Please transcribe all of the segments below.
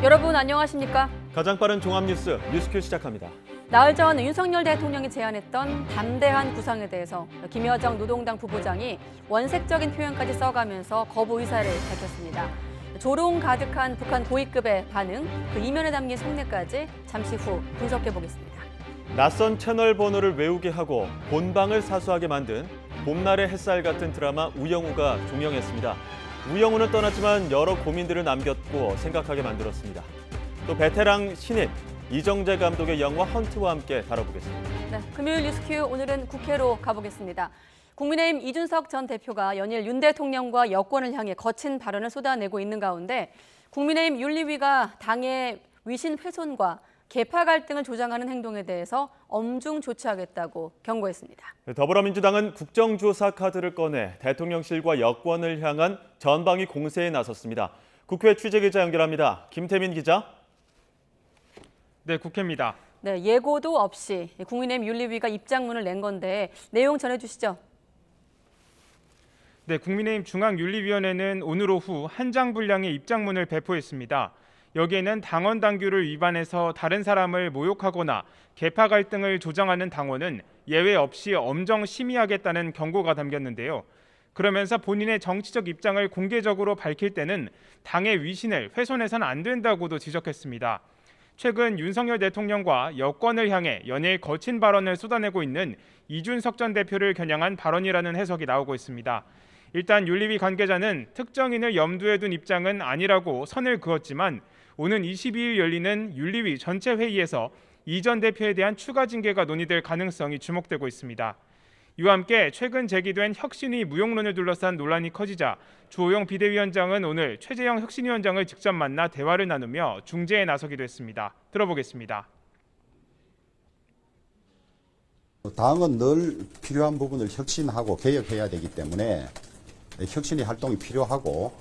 여러분 안녕하십니까? 가장 빠른 종합뉴스 뉴스큐 시작합니다. 나흘 전 윤석열 대통령이 제안했던 담대한 구상에 대해서 김여정 노동당 부부장이 원색적인 표현까지 써가면서 거부 의사를 밝혔습니다. 조롱 가득한 북한 고위급의 반응, 그 이면에 담긴 속내까지 잠시 후 분석해 보겠습니다. 낯선 채널 번호를 외우게 하고 본방을 사수하게 만든 봄날의 햇살 같은 드라마 우영우가 종영했습니다. 우영우는 떠났지만 여러 고민들을 남겼고 생각하게 만들었습니다. 또 베테랑 신인 이정재 감독의 영화 헌트와 함께 다뤄보겠습니다. 네, 금요일 뉴스큐 오늘은 국회로 가보겠습니다. 국민의힘 이준석 전 대표가 연일 윤 대통령과 여권을 향해 거친 발언을 쏟아내고 있는 가운데 국민의힘 윤리위가 당의 위신 훼손과 계파 갈등을 조장하는 행동에 대해서 엄중 조치하겠다고 경고했습니다. 더불어민주당은 국정조사 카드를 꺼내 대통령실과 여권을 향한 전방위 공세에 나섰습니다. 국회 취재기자 연결합니다. 김태민 기자. 네, 국회입니다. 네, 예고도 없이 국민의힘 윤리위가 입장문을 낸 건데 내용 전해주시죠. 네, 국민의힘 중앙윤리위원회는 오늘 오후 한 장 분량의 입장문을 배포했습니다. 여기에는 당원 당규를 위반해서 다른 사람을 모욕하거나 계파 갈등을 조장하는 당원은 예외 없이 엄정 심의하겠다는 경고가 담겼는데요. 그러면서 본인의 정치적 입장을 공개적으로 밝힐 때는 당의 위신을 훼손해서는 안 된다고도 지적했습니다. 최근 윤석열 대통령과 여권을 향해 연일 거친 발언을 쏟아내고 있는 이준석 전 대표를 겨냥한 발언이라는 해석이 나오고 있습니다. 일단 윤리위 관계자는 특정인을 염두에 둔 입장은 아니라고 선을 그었지만 오는 22일 열리는 윤리위 전체 회의에서 이 전 대표에 대한 추가 징계가 논의될 가능성이 주목되고 있습니다. 이와 함께 최근 제기된 혁신위 무용론을 둘러싼 논란이 커지자 주호영 비대위원장은 오늘 최재형 혁신위원장을 직접 만나 대화를 나누며 중재에 나서기도 했습니다. 들어보겠습니다. 당은 늘 필요한 부분을 혁신하고 개혁해야 되기 때문에 혁신위 활동이 필요하고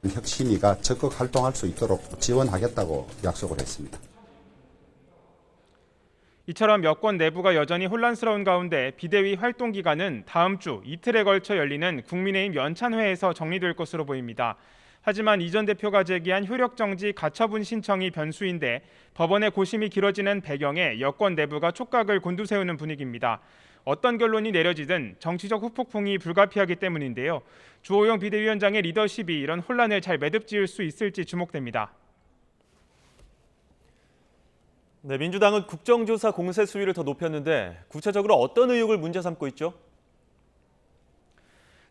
혁신위가 적극 활동할 수 있도록 지원하겠다고 약속을 했습니다. 이처럼 여권 내부가 여전히 혼란스러운 가운데 비대위 활동 기간은 다음 주 이틀에 걸쳐 열리는 국민의힘 연찬회에서 정리될 것으로 보입니다. 하지만 이 전 대표가 제기한 효력정지 가처분 신청이 변수인데 법원의 고심이 길어지는 배경에 여권 내부가 촉각을 곤두세우는 분위기입니다. 어떤 결론이 내려지든 정치적 후폭풍이 불가피하기 때문인데요. 주호영 비대위원장의 리더십이 이런 혼란을 잘 매듭지을 수 있을지 주목됩니다. 네, 민주당은 국정조사 공세 수위를 더 높였는데 구체적으로 어떤 의혹을 문제 삼고 있죠?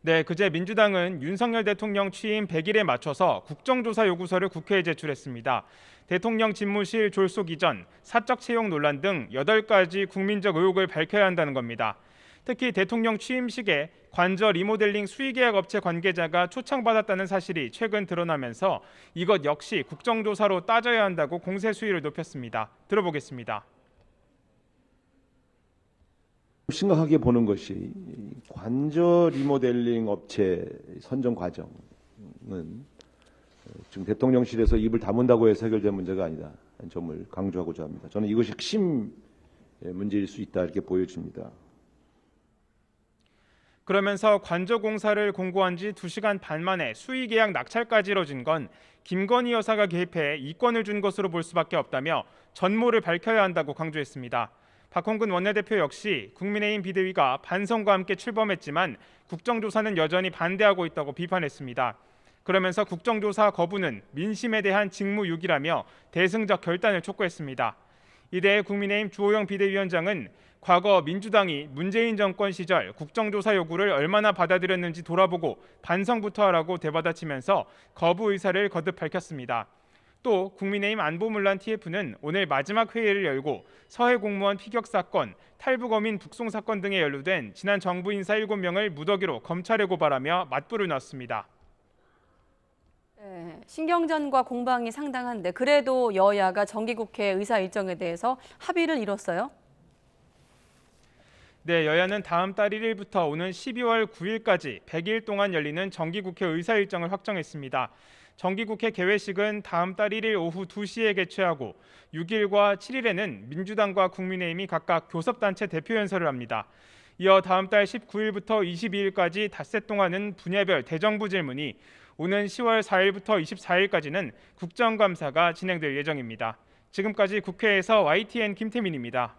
네, 그제 민주당은 윤석열 대통령 취임 100일에 맞춰서 국정조사 요구서를 국회에 제출했습니다. 대통령 집무실 졸속 이전, 사적 채용 논란 등 8가지 국민적 의혹을 밝혀야 한다는 겁니다. 특히 대통령 취임식에 관저 리모델링 수의계약 업체 관계자가 초청받았다는 사실이 최근 드러나면서 이것 역시 국정조사로 따져야 한다고 공세 수위를 높였습니다. 들어보겠습니다. 심각하게 보는 것이 관저 리모델링 업체 선정 과정은 지금 대통령실에서 입을 다문다고 해서 해결된 문제가 아니다. 점을 강조하고자 합니다. 저는 이것이 핵심 문제일 수 있다 이렇게 보여집니다. 그러면서 관저 공사를 공고한 지 2시간 반 만에 수의계약 낙찰까지 이뤄진 건 김건희 여사가 개입해 이권을 준 것으로 볼 수밖에 없다며 전모를 밝혀야 한다고 강조했습니다. 박홍근 원내대표 역시 국민의힘 비대위가 반성과 함께 출범했지만 국정조사는 여전히 반대하고 있다고 비판했습니다. 그러면서 국정조사 거부는 민심에 대한 직무유기라며 대승적 결단을 촉구했습니다. 이대해 국민의힘 주호영 비대위원장은 과거 민주당이 문재인 정권 시절 국정조사 요구를 얼마나 받아들였는지 돌아보고 반성부터 하라고 되받아치면서 거부 의사를 거듭 밝혔습니다. 또 국민의힘 안보문란 TF는 오늘 마지막 회의를 열고 서해 공무원 피격 사건, 탈북어민 북송 사건 등에 연루된 지난 정부 인사 7명을 무더기로 검찰에 고발하며 맞불을 놨습니다. 네, 신경전과 공방이 상당한데 그래도 여야가 정기국회 의사 일정에 대해서 합의를 이뤘어요? 네, 여야는 다음 달 1일부터 오는 12월 9일까지 100일 동안 열리는 정기국회 의사 일정을 확정했습니다. 정기국회 개회식은 다음 달 1일 오후 2시에 개최하고 6일과 7일에는 민주당과 국민의힘이 각각 교섭단체 대표연설을 합니다. 이어 다음 달 19일부터 22일까지 닷새 동안은 분야별 대정부 질문이, 오는 10월 4일부터 24일까지는 국정감사가 진행될 예정입니다. 지금까지 국회에서 YTN 김태민입니다.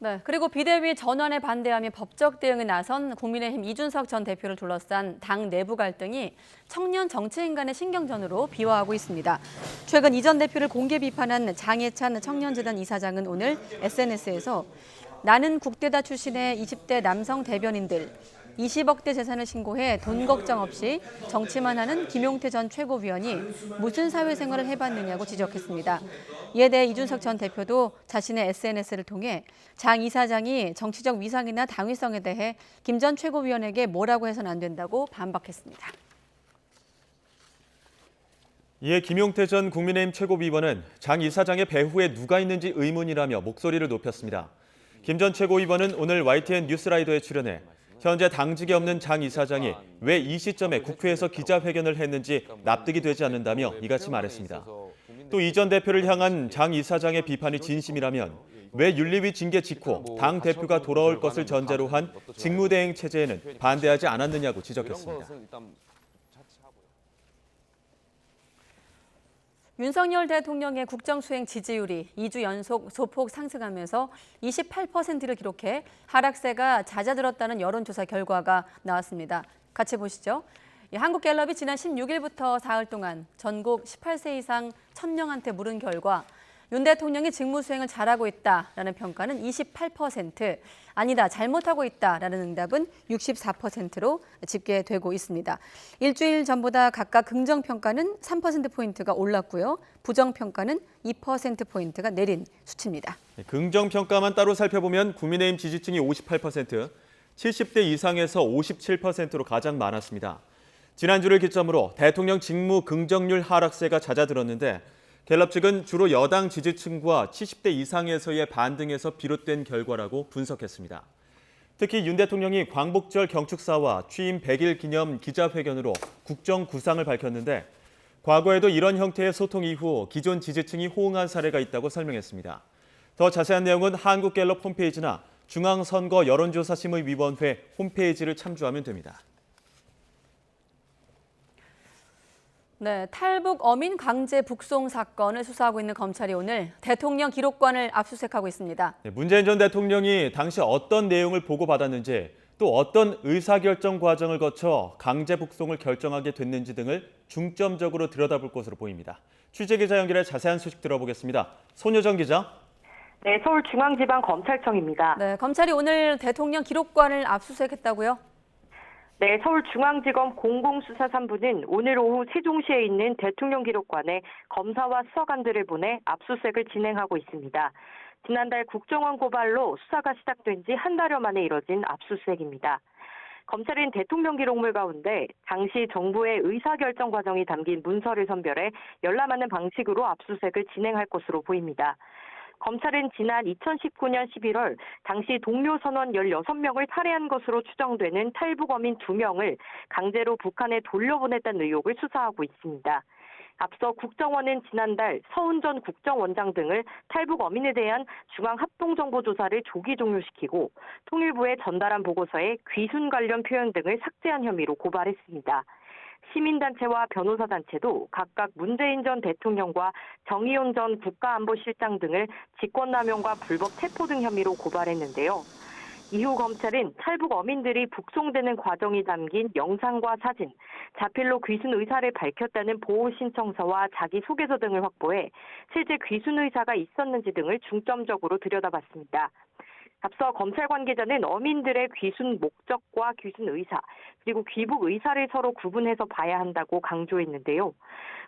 네, 그리고 비대위 전환에 반대하며 법적 대응에 나선 국민의힘 이준석 전 대표를 둘러싼 당 내부 갈등이 청년 정치인 간의 신경전으로 비화하고 있습니다. 최근 이 전 대표를 공개 비판한 장해찬 청년재단 이사장은 오늘 SNS에서 나는 국대다 출신의 20대 남성 대변인들, 20억대 재산을 신고해 돈 걱정 없이 정치만 하는 김용태 전 최고위원이 무슨 사회생활을 해봤느냐고 지적했습니다. 이에 대해 이준석 전 대표도 자신의 SNS를 통해 장 이사장이 정치적 위상이나 당위성에 대해 김 전 최고위원에게 뭐라고 해서는 안 된다고 반박했습니다. 이에 김용태 전 국민의힘 최고위원은 장 이사장의 배후에 누가 있는지 의문이라며 목소리를 높였습니다. 김 전 최고위원은 오늘 YTN 뉴스라이더에 출연해 현재 당직에 없는 장 이사장이 왜 이 시점에 국회에서 기자회견을 했는지 납득이 되지 않는다며 이같이 말했습니다. 또 이 전 대표를 향한 장 이사장의 비판이 진심이라면 왜 윤리위 징계 직후 당 대표가 돌아올 것을 전제로 한 직무대행 체제에는 반대하지 않았느냐고 지적했습니다. 윤석열 대통령의 국정수행 지지율이 2주 연속 소폭 상승하면서 28%를 기록해 하락세가 잦아들었다는 여론조사 결과가 나왔습니다. 같이 보시죠. 한국갤럽이 지난 16일부터 사흘 동안 전국 18세 이상 1000명한테 물은 결과 윤 대통령이 직무수행을 잘하고 있다라는 평가는 28%, 아니다, 잘못하고 있다라는 응답은 64%로 집계되고 있습니다. 일주일 전보다 각각 긍정평가는 3%포인트가 올랐고요. 부정평가는 2%포인트가 내린 수치입니다. 긍정평가만 따로 살펴보면 국민의힘 지지층이 58%, 70대 이상에서 57%로 가장 많았습니다. 지난주를 기점으로 대통령 직무 긍정률 하락세가 잦아들었는데 갤럽 측은 주로 여당 지지층과 70대 이상에서의 반등에서 비롯된 결과라고 분석했습니다. 특히 윤 대통령이 광복절 경축사와 취임 100일 기념 기자회견으로 국정 구상을 밝혔는데 과거에도 이런 형태의 소통 이후 기존 지지층이 호응한 사례가 있다고 설명했습니다. 더 자세한 내용은 한국갤럽 홈페이지나 중앙선거 여론조사심의위원회 홈페이지를 참조하면 됩니다. 네, 탈북 어민 강제 북송 사건을 수사하고 있는 검찰이 오늘 대통령 기록관을 압수수색하고 있습니다. 문재인 전 대통령이 당시 어떤 내용을 보고받았는지, 또 어떤 의사결정 과정을 거쳐 강제 북송을 결정하게 됐는지 등을 중점적으로 들여다볼 것으로 보입니다. 취재기자 연결해 자세한 소식 들어보겠습니다. 손효정 기자. 네, 서울중앙지방검찰청입니다. 네, 검찰이 오늘 대통령 기록관을 압수수색했다고요? 네, 서울중앙지검 공공수사 3부는 오늘 오후 세종시에 있는 대통령 기록관에 검사와 수사관들을 보내 압수수색을 진행하고 있습니다. 지난달 국정원 고발로 수사가 시작된 지 한 달여 만에 이뤄진 압수수색입니다. 검찰은 대통령 기록물 가운데 당시 정부의 의사결정 과정이 담긴 문서를 선별해 열람하는 방식으로 압수수색을 진행할 것으로 보입니다. 검찰은 지난 2019년 11월 당시 동료 선원 16명을 살해한 것으로 추정되는 탈북 어민 2명을 강제로 북한에 돌려보냈다는 의혹을 수사하고 있습니다. 앞서 국정원은 지난달 서훈 전 국정원장 등을 탈북 어민에 대한 중앙합동정보조사를 조기 종료시키고 통일부에 전달한 보고서에 귀순 관련 표현 등을 삭제한 혐의로 고발했습니다. 시민단체와 변호사단체도 각각 문재인 전 대통령과 정의용 전 국가안보실장 등을 직권남용과 불법 체포 등 혐의로 고발했는데요. 이후 검찰은 탈북 어민들이 북송되는 과정이 담긴 영상과 사진, 자필로 귀순 의사를 밝혔다는 보호신청서와 자기소개서 등을 확보해 실제 귀순 의사가 있었는지 등을 중점적으로 들여다봤습니다. 앞서 검찰 관계자는 어민들의 귀순 목적과 귀순 의사, 그리고 귀북 의사를 서로 구분해서 봐야 한다고 강조했는데요.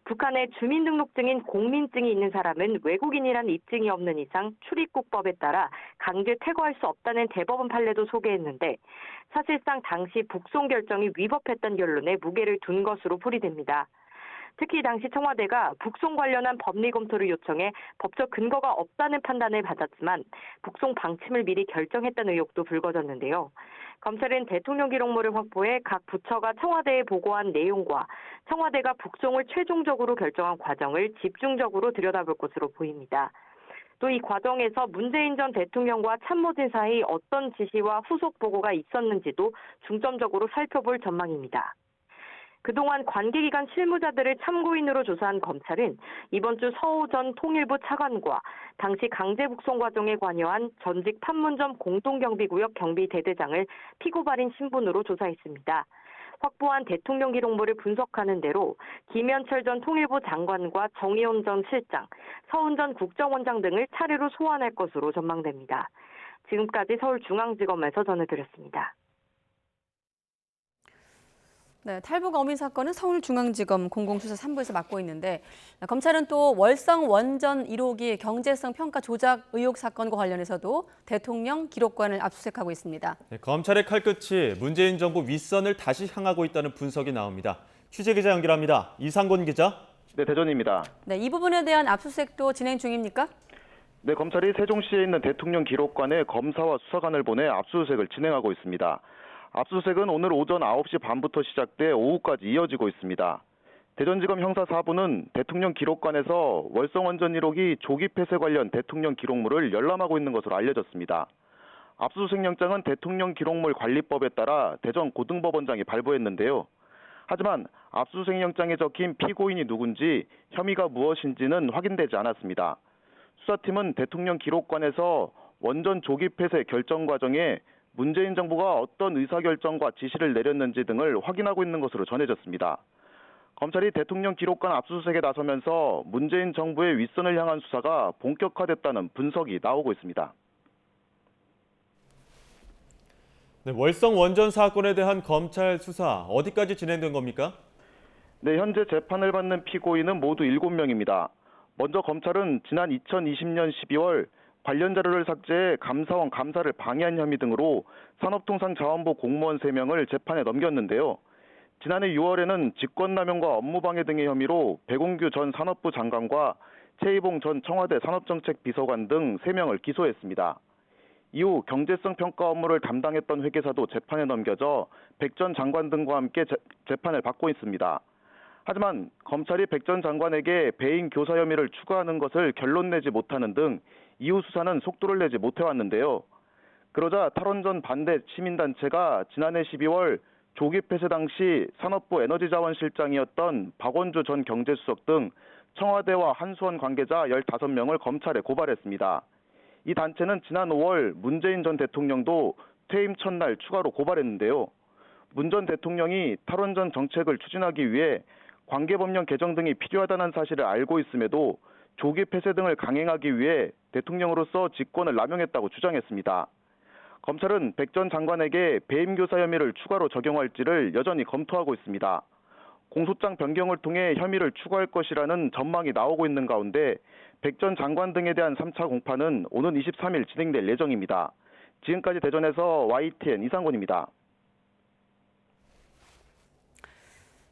북한에 주민등록증인 공민증이 있는 사람은 외국인이란 입증이 없는 이상 출입국법에 따라 강제 퇴거할 수 없다는 대법원 판례도 소개했는데 사실상 당시 북송 결정이 위법했던 결론에 무게를 둔 것으로 풀이됩니다. 특히 당시 청와대가 북송 관련한 법리 검토를 요청해 법적 근거가 없다는 판단을 받았지만 북송 방침을 미리 결정했다는 의혹도 불거졌는데요. 검찰은 대통령 기록물을 확보해 각 부처가 청와대에 보고한 내용과 청와대가 북송을 최종적으로 결정한 과정을 집중적으로 들여다볼 것으로 보입니다. 또 이 과정에서 문재인 전 대통령과 참모진 사이 어떤 지시와 후속 보고가 있었는지도 중점적으로 살펴볼 전망입니다. 그동안 관계기관 실무자들을 참고인으로 조사한 검찰은 이번 주 서호 전 통일부 차관과 당시 강제북송 과정에 관여한 전직 판문점 공동경비구역 경비대대장을 피고발인 신분으로 조사했습니다. 확보한 대통령 기록물을 분석하는 대로 김현철 전 통일부 장관과 정의원 전 실장, 서훈 전 국정원장 등을 차례로 소환할 것으로 전망됩니다. 지금까지 서울중앙지검에서 전해드렸습니다. 네, 탈북 어민 사건은 서울중앙지검 공공수사 3부에서 맡고 있는데 검찰은 또 월성 원전 1호기 경제성 평가 조작 의혹 사건과 관련해서도 대통령 기록관을 압수수색하고 있습니다. 네, 검찰의 칼끝이 문재인 정부 윗선을 다시 향하고 있다는 분석이 나옵니다. 취재기자 연결합니다. 이상곤 기자. 네, 대전입니다. 네, 이 부분에 대한 압수수색도 진행 중입니까? 네, 검찰이 세종시에 있는 대통령 기록관에 검사와 수사관을 보내 압수수색을 진행하고 있습니다. 압수수색은 오늘 오전 9시 반부터 시작돼 오후까지 이어지고 있습니다. 대전지검 형사 4부는 대통령 기록관에서 월성원전 1호기 조기 폐쇄 관련 대통령 기록물을 열람하고 있는 것으로 알려졌습니다. 압수수색영장은 대통령 기록물 관리법에 따라 대전 고등법원장이 발부했는데요. 하지만 압수수색영장에 적힌 피고인이 누군지 혐의가 무엇인지는 확인되지 않았습니다. 수사팀은 대통령 기록관에서 원전 조기 폐쇄 결정 과정에 문재인 정부가 어떤 의사결정과 지시를 내렸는지 등을 확인하고 있는 것으로 전해졌습니다. 검찰이 대통령 기록관 압수수색에 나서면서 문재인 정부의 윗선을 향한 수사가 본격화됐다는 분석이 나오고 있습니다. 네, 월성 원전 사건에 대한 검찰 수사 어디까지 진행된 겁니까? 네, 현재 재판을 받는 피고인은 모두 7명입니다. 먼저 검찰은 지난 2020년 12월 관련 자료를 삭제해 감사원 감사를 방해한 혐의 등으로 산업통상자원부 공무원 3명을 재판에 넘겼는데요. 지난해 6월에는 직권남용과 업무방해 등의 혐의로 백운규 전 산업부 장관과 최희봉 전 청와대 산업정책비서관 등 3명을 기소했습니다. 이후 경제성 평가 업무를 담당했던 회계사도 재판에 넘겨져 백 전 장관 등과 함께 재판을 받고 있습니다. 하지만 검찰이 백 전 장관에게 배임 교사 혐의를 추가하는 것을 결론 내지 못하는 등 이후 수사는 속도를 내지 못해왔는데요. 그러자 탈원전 반대 시민단체가 지난해 12월 조기 폐쇄 당시 산업부 에너지자원실장이었던 박원주 전 경제수석 등 청와대와 한수원 관계자 15명을 검찰에 고발했습니다. 이 단체는 지난 5월 문재인 전 대통령도 퇴임 첫날 추가로 고발했는데요. 문 전 대통령이 탈원전 정책을 추진하기 위해 관계법령 개정 등이 필요하다는 사실을 알고 있음에도 조기 폐쇄 등을 강행하기 위해 대통령으로서 직권을 남용했다고 주장했습니다. 검찰은 백 전 장관에게 배임교사 혐의를 추가로 적용할지를 여전히 검토하고 있습니다. 공소장 변경을 통해 혐의를 추가할 것이라는 전망이 나오고 있는 가운데 백 전 장관 등에 대한 3차 공판은 오는 23일 진행될 예정입니다. 지금까지 대전에서 YTN 이상곤입니다.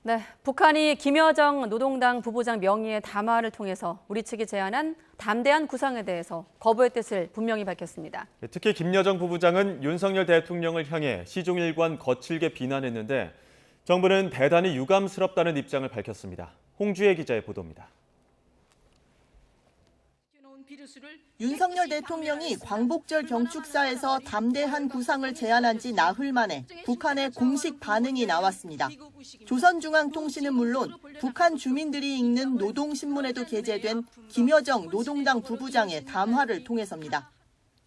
네, 북한이 김여정 노동당 부부장 명의의 담화를 통해서 우리 측이 제안한 담대한 구상에 대해서 거부의 뜻을 분명히 밝혔습니다. 특히 김여정 부부장은 윤석열 대통령을 향해 시종일관 거칠게 비난했는데 정부는 대단히 유감스럽다는 입장을 밝혔습니다. 홍주혜 기자의 보도입니다. 윤석열 대통령이 광복절 경축사에서 담대한 구상을 제안한 지 나흘 만에 북한의 공식 반응이 나왔습니다. 조선중앙통신은 물론 북한 주민들이 읽는 노동신문에도 게재된 김여정 노동당 부부장의 담화를 통해서입니다.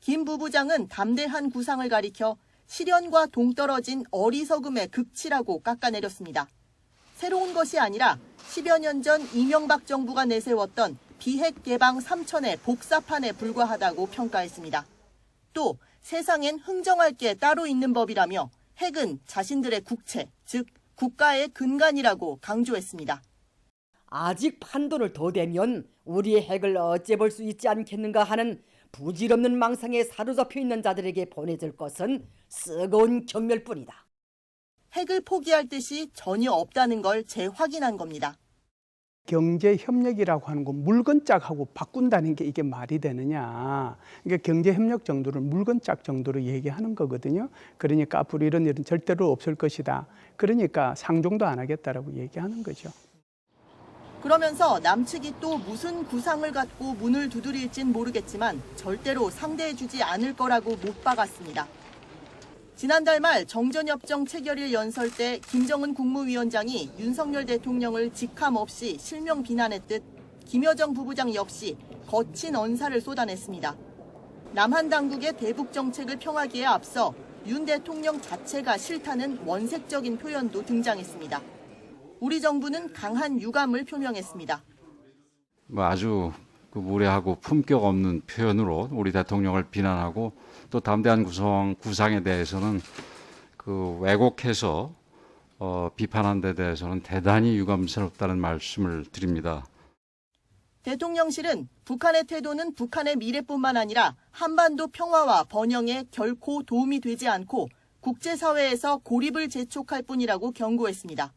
김 부부장은 담대한 구상을 가리켜 실현과 동떨어진 어리석음의 극치라고 깎아내렸습니다. 새로운 것이 아니라 10여 년 전 이명박 정부가 내세웠던 비핵 개방 3천의 복사판에 불과하다고 평가했습니다. 또 세상엔 흥정할 게 따로 있는 법이라며 핵은 자신들의 국채, 즉 국가의 근간이라고 강조했습니다. 아직 판돈을 더 대면 우리의 핵을 어째 볼 수 있지 않겠는가 하는 부질없는 망상에 사로잡혀 있는 자들에게 보내줄 것은 쓰거운 경멸뿐이다. 핵을 포기할 뜻이 전혀 없다는 걸 재확인한 겁니다. 경제협력이라고 하는 거 물건짝하고 바꾼다는 게 이게 말이 되느냐. 그러니까 경제협력 정도를 물건짝 정도로 얘기하는 거거든요. 그러니까 앞으로 이런 일은 절대로 없을 것이다. 그러니까 상종도 안 하겠다라고 얘기하는 거죠. 그러면서 남측이 또 무슨 구상을 갖고 문을 두드릴진 모르겠지만 절대로 상대해주지 않을 거라고 못 박았습니다. 지난달 말 정전협정 체결일 연설 때 김정은 국무위원장이 윤석열 대통령을 직함 없이 실명 비난했듯 김여정 부부장 역시 거친 언사를 쏟아냈습니다. 남한 당국의 대북 정책을 평하기에 앞서 윤 대통령 자체가 싫다는 원색적인 표현도 등장했습니다. 우리 정부는 강한 유감을 표명했습니다. 아주 무례하고 품격 없는 표현으로 우리 대통령을 비난하고 또 담대한 구상에 대해서는 왜곡해서 비판한 데 대해서는 대단히 유감스럽다는 말씀을 드립니다. 대통령실은 북한의 태도는 북한의 미래뿐만 아니라 한반도 평화와 번영에 결코 도움이 되지 않고 국제사회에서 고립을 재촉할 뿐이라고 경고했습니다.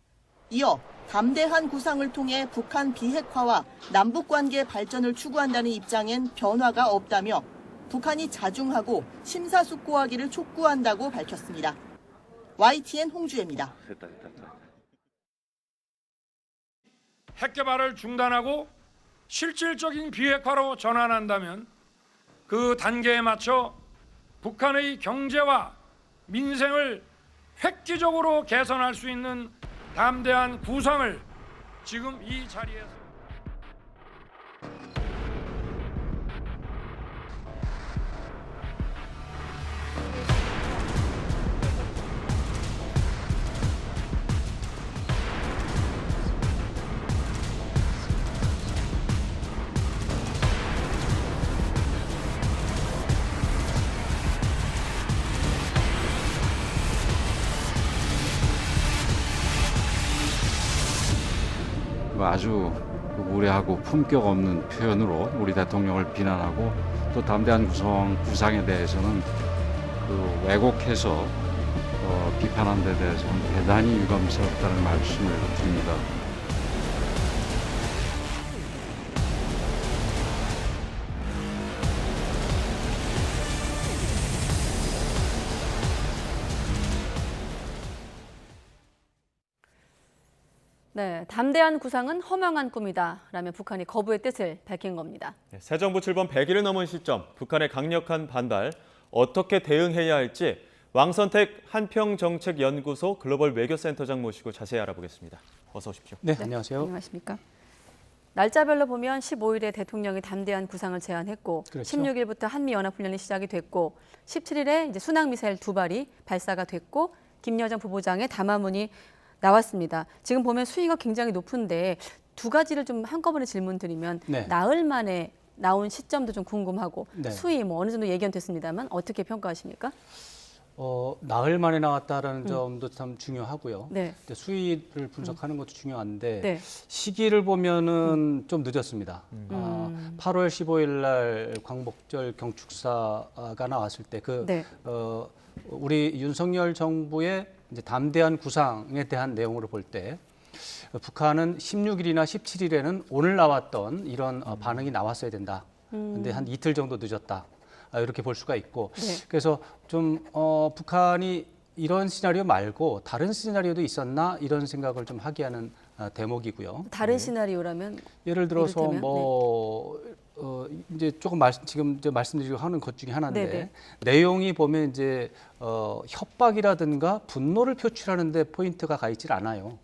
이어 담대한 구상을 통해 북한 비핵화와 남북관계 발전을 추구한다는 입장엔 변화가 없다며 북한이 자중하고 심사숙고하기를 촉구한다고 밝혔습니다. YTN 홍주혜입니다. 핵 개발을 중단하고 실질적인 비핵화로 전환한다면 그 단계에 맞춰 북한의 경제와 민생을 획기적으로 개선할 수 있는 담대한 구상을 지금 이 자리에서 아주 무례하고 품격 없는 표현으로 우리 대통령을 비난하고 또 담대한 구상에 대해서는 왜곡해서 비판한 데 대해서는 대단히 유감스럽다는 말씀을 드립니다. 네, 담대한 구상은 허망한 꿈이다 라며 북한이 거부의 뜻을 밝힌 겁니다. 새 정부 출범 100일을 넘은 시점, 북한의 강력한 반발, 어떻게 대응해야 할지 왕선택 한평정책연구소 글로벌 외교센터장 모시고 자세히 알아보겠습니다. 어서 오십시오. 네, 안녕하세요. 안녕하십니까. 날짜별로 보면 15일에 대통령이 담대한 구상을 제안했고 그렇죠. 16일부터 한미연합훈련이 시작이 됐고 17일에 이제 순항미사일 2발이 발사가 됐고 김여정 부부장의 담화문이 나왔습니다. 지금 보면 수위가 굉장히 높은데 두 가지를 좀 한꺼번에 질문드리면 네. 나흘 만에 나온 시점도 좀 궁금하고 네. 수위 어느 정도 예견됐습니다만 어떻게 평가하십니까? 나흘 만에 나왔다는 점도 참 중요하고요. 네. 수위를 분석하는 것도 중요한데 네. 시기를 보면은 좀 늦었습니다. 8월 15일 날 광복절 경축사가 나왔을 때 네. 우리 윤석열 정부의 이제 담대한 구상에 대한 내용으로 볼 때 북한은 16일이나 17일에는 오늘 나왔던 이런 반응이 나왔어야 된다. 근데 한 이틀 정도 늦었다. 이렇게 볼 수가 있고 네. 그래서 좀 북한이 이런 시나리오 말고 다른 시나리오도 있었나 이런 생각을 좀 하게 하는 대목이고요. 다른 시나리오라면 예를 들어서 이를테면, 이제 조금 지금 이제 말씀드리려고 하는 것 중에 하나인데 네네. 내용이 보면 이제 협박이라든가 분노를 표출하는데 포인트가 가 있질 않아요.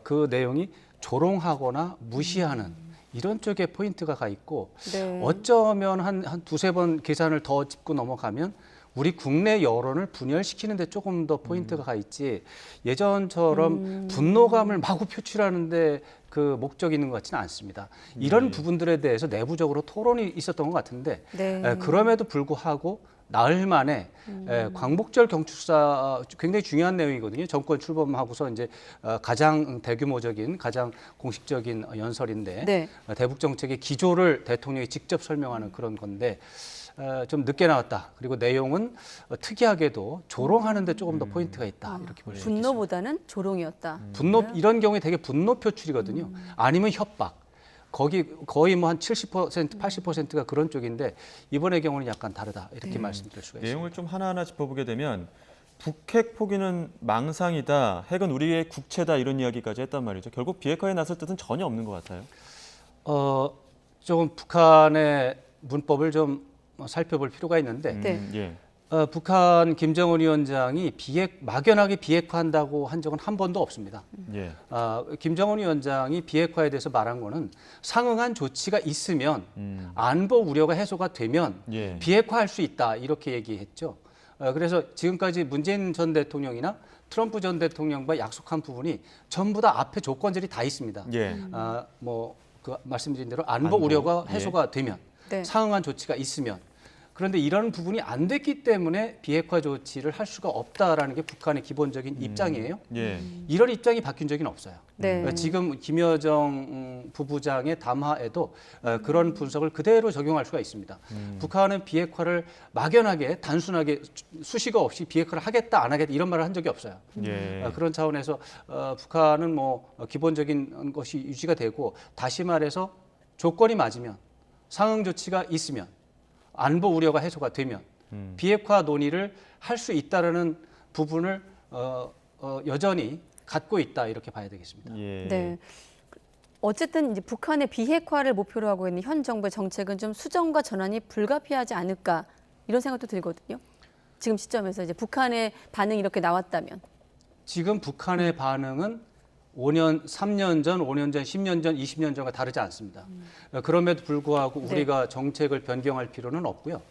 그 내용이 조롱하거나 무시하는 이런 쪽에 포인트가 가 있고 네. 어쩌면 한 두세 번 계산을 더 짚고 넘어가면 우리 국내 여론을 분열시키는 데 조금 더 포인트가 가 있지 예전처럼 분노감을 마구 표출하는데 그 목적이 있는 것 같지는 않습니다. 이런 부분들에 대해서 내부적으로 토론이 있었던 것 같은데 네. 그럼에도 불구하고 나흘 만에 광복절 경축사 굉장히 중요한 내용이거든요. 정권 출범하고서 이제 가장 대규모적인 가장 공식적인 연설인데 네. 대북 정책의 기조를 대통령이 직접 설명하는 그런 건데 좀 늦게 나왔다. 그리고 내용은 특이하게도 조롱하는 데 조금 더 포인트가 있다. 이렇게 볼 수 있겠습니다. 분노보다는 조롱이었다. 분노 이런 경우에 되게 분노 표출이거든요. 아니면 협박. 거의 뭐 한 70%, 80%가 그런 쪽인데 이번의 경우는 약간 다르다. 이렇게 말씀드릴 수가 있습니다. 내용을 좀 하나하나 짚어보게 되면 북핵 포기는 망상이다, 핵은 우리의 국채다 이런 이야기까지 했단 말이죠. 결국 비핵화에 나설 뜻은 전혀 없는 것 같아요. 조금 북한의 문법을 좀 살펴볼 필요가 있는데 예. 북한 김정은 위원장이 막연하게 비핵화한다고 한 적은 한 번도 없습니다. 예. 김정은 위원장이 비핵화에 대해서 말한 거는 상응한 조치가 있으면 안보 우려가 해소가 되면 예. 비핵화할 수 있다 이렇게 얘기했죠. 그래서 지금까지 문재인 전 대통령이나 트럼프 전 대통령과 약속한 부분이 전부 다 앞에 조건들이 다 있습니다. 예. 그 말씀드린 대로 안보 우려가 해소가 되면 네. 상응한 조치가 있으면 그런데 이런 부분이 안 됐기 때문에 비핵화 조치를 할 수가 없다라는 게 북한의 기본적인 입장이에요. 예. 이런 입장이 바뀐 적은 없어요. 네. 지금 김여정 부부장의 담화에도 그런 분석을 그대로 적용할 수가 있습니다. 북한은 비핵화를 막연하게 단순하게 수식어 없이 비핵화를 하겠다 안 하겠다 이런 말을 한 적이 없어요. 예. 그런 차원에서 북한은 뭐 기본적인 것이 유지가 되고 다시 말해서 조건이 맞으면 상응 조치가 있으면 안보 우려가 해소가 되면 비핵화 논의를 할 수 있다라는 부분을 여전히 갖고 있다 이렇게 봐야 되겠습니다. 예. 네. 어쨌든 이제 북한의 비핵화를 목표로 하고 있는 현 정부의 정책은 좀 수정과 전환이 불가피하지 않을까 이런 생각도 들거든요. 지금 시점에서 이제 북한의 반응이 이렇게 나왔다면. 지금 북한의 반응은 5년, 3년 전, 5년 전, 10년 전, 20년 전과 다르지 않습니다. 그럼에도 불구하고 우리가 정책을 변경할 필요는 없고요.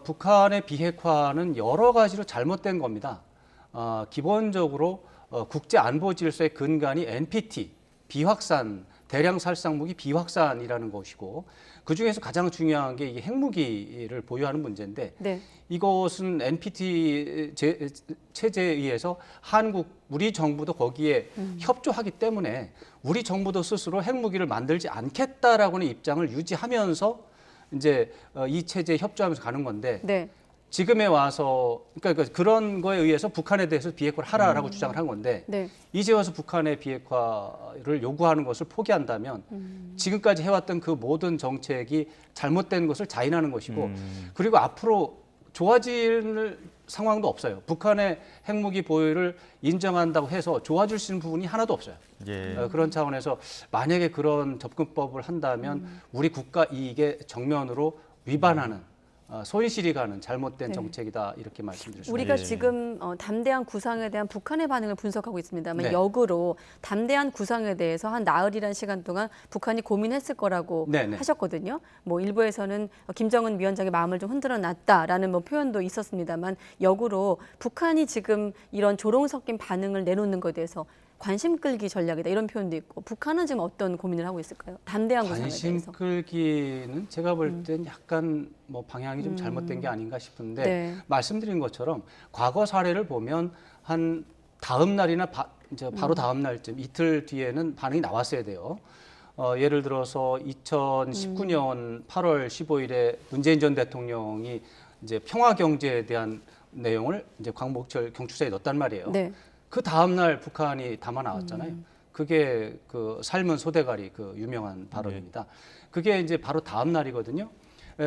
북한의 비핵화는 여러 가지로 잘못된 겁니다. 기본적으로 국제 안보 질서의 근간이 NPT, 비확산, 대량 살상 무기 비확산이라는 것이고 그중에서 가장 중요한 게 이게 핵무기를 보유하는 문제인데 네. 이것은 NPT 체제에 의해서 우리 정부도 거기에 협조하기 때문에 우리 정부도 스스로 핵무기를 만들지 않겠다라고는 입장을 유지하면서 이제 이 체제에 협조하면서 가는 건데 네. 지금에 와서 그러니까 그런 거에 의해서 북한에 대해서 비핵화를 하라라고 주장을 한 건데 네. 이제 와서 북한의 비핵화를 요구하는 것을 포기한다면 지금까지 해왔던 그 모든 정책이 잘못된 것을 자인하는 것이고 그리고 앞으로 좋아질 상황도 없어요. 북한의 핵무기 보유를 인정한다고 해서 좋아질 수 있는 부분이 하나도 없어요. 예. 그런 차원에서 만약에 그런 접근법을 한다면 우리 국가 이익에 정면으로 위반하는 손실이 가는 잘못된 네. 정책이다 이렇게 말씀드릴 수 우리가 예. 지금 담대한 구상에 대한 북한의 반응을 분석하고 있습니다만 네. 역으로 담대한 구상에 대해서 한 나흘이라는 시간 동안 북한이 고민했을 거라고 네. 하셨거든요. 뭐 일부에서는 김정은 위원장의 마음을 좀 흔들어 놨다라는 뭐 표현도 있었습니다만 역으로 북한이 지금 이런 조롱 섞인 반응을 내놓는 것에 대해서 관심 끌기 전략이다 이런 표현도 있고 북한은 지금 어떤 고민을 하고 있을까요? 담대한 구상에 관심 대해서. 끌기는 제가 볼 땐 약간 뭐 방향이 좀 잘못된 게 아닌가 싶은데 네. 말씀드린 것처럼 과거 사례를 보면 한 다음 날이나 이제 바로 다음 날쯤 이틀 뒤에는 반응이 나왔어야 돼요. 예를 들어서 2019년 8월 15일에 문재인 전 대통령이 이제 평화 경제에 대한 내용을 이제 광복절 경축사에 넣었단 말이에요. 네. 그 다음 날 북한이 담아 나왔잖아요. 그게 그 삶은 소대가리 그 유명한 발언입니다. 그게 이제 바로 다음 날이거든요.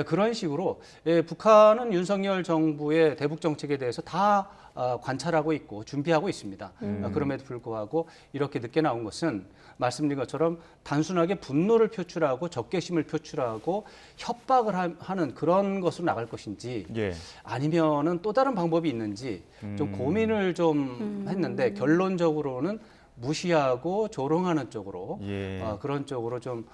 그런 식으로 북한은 윤석열 정부의 대북 정책에 대해서 다 관찰하고 있고 준비하고 있습니다. 그럼에도 불구하고 이렇게 늦게 나온 것은 말씀드린 것처럼 단순하게 분노를 표출하고 적개심을 표출하고 협박을 하는 그런 것으로 나갈 것인지 예. 아니면은 또 다른 방법이 있는지 좀 고민을 좀 했는데 결론적으로는 무시하고 조롱하는 쪽으로 예. 그런 쪽으로 좀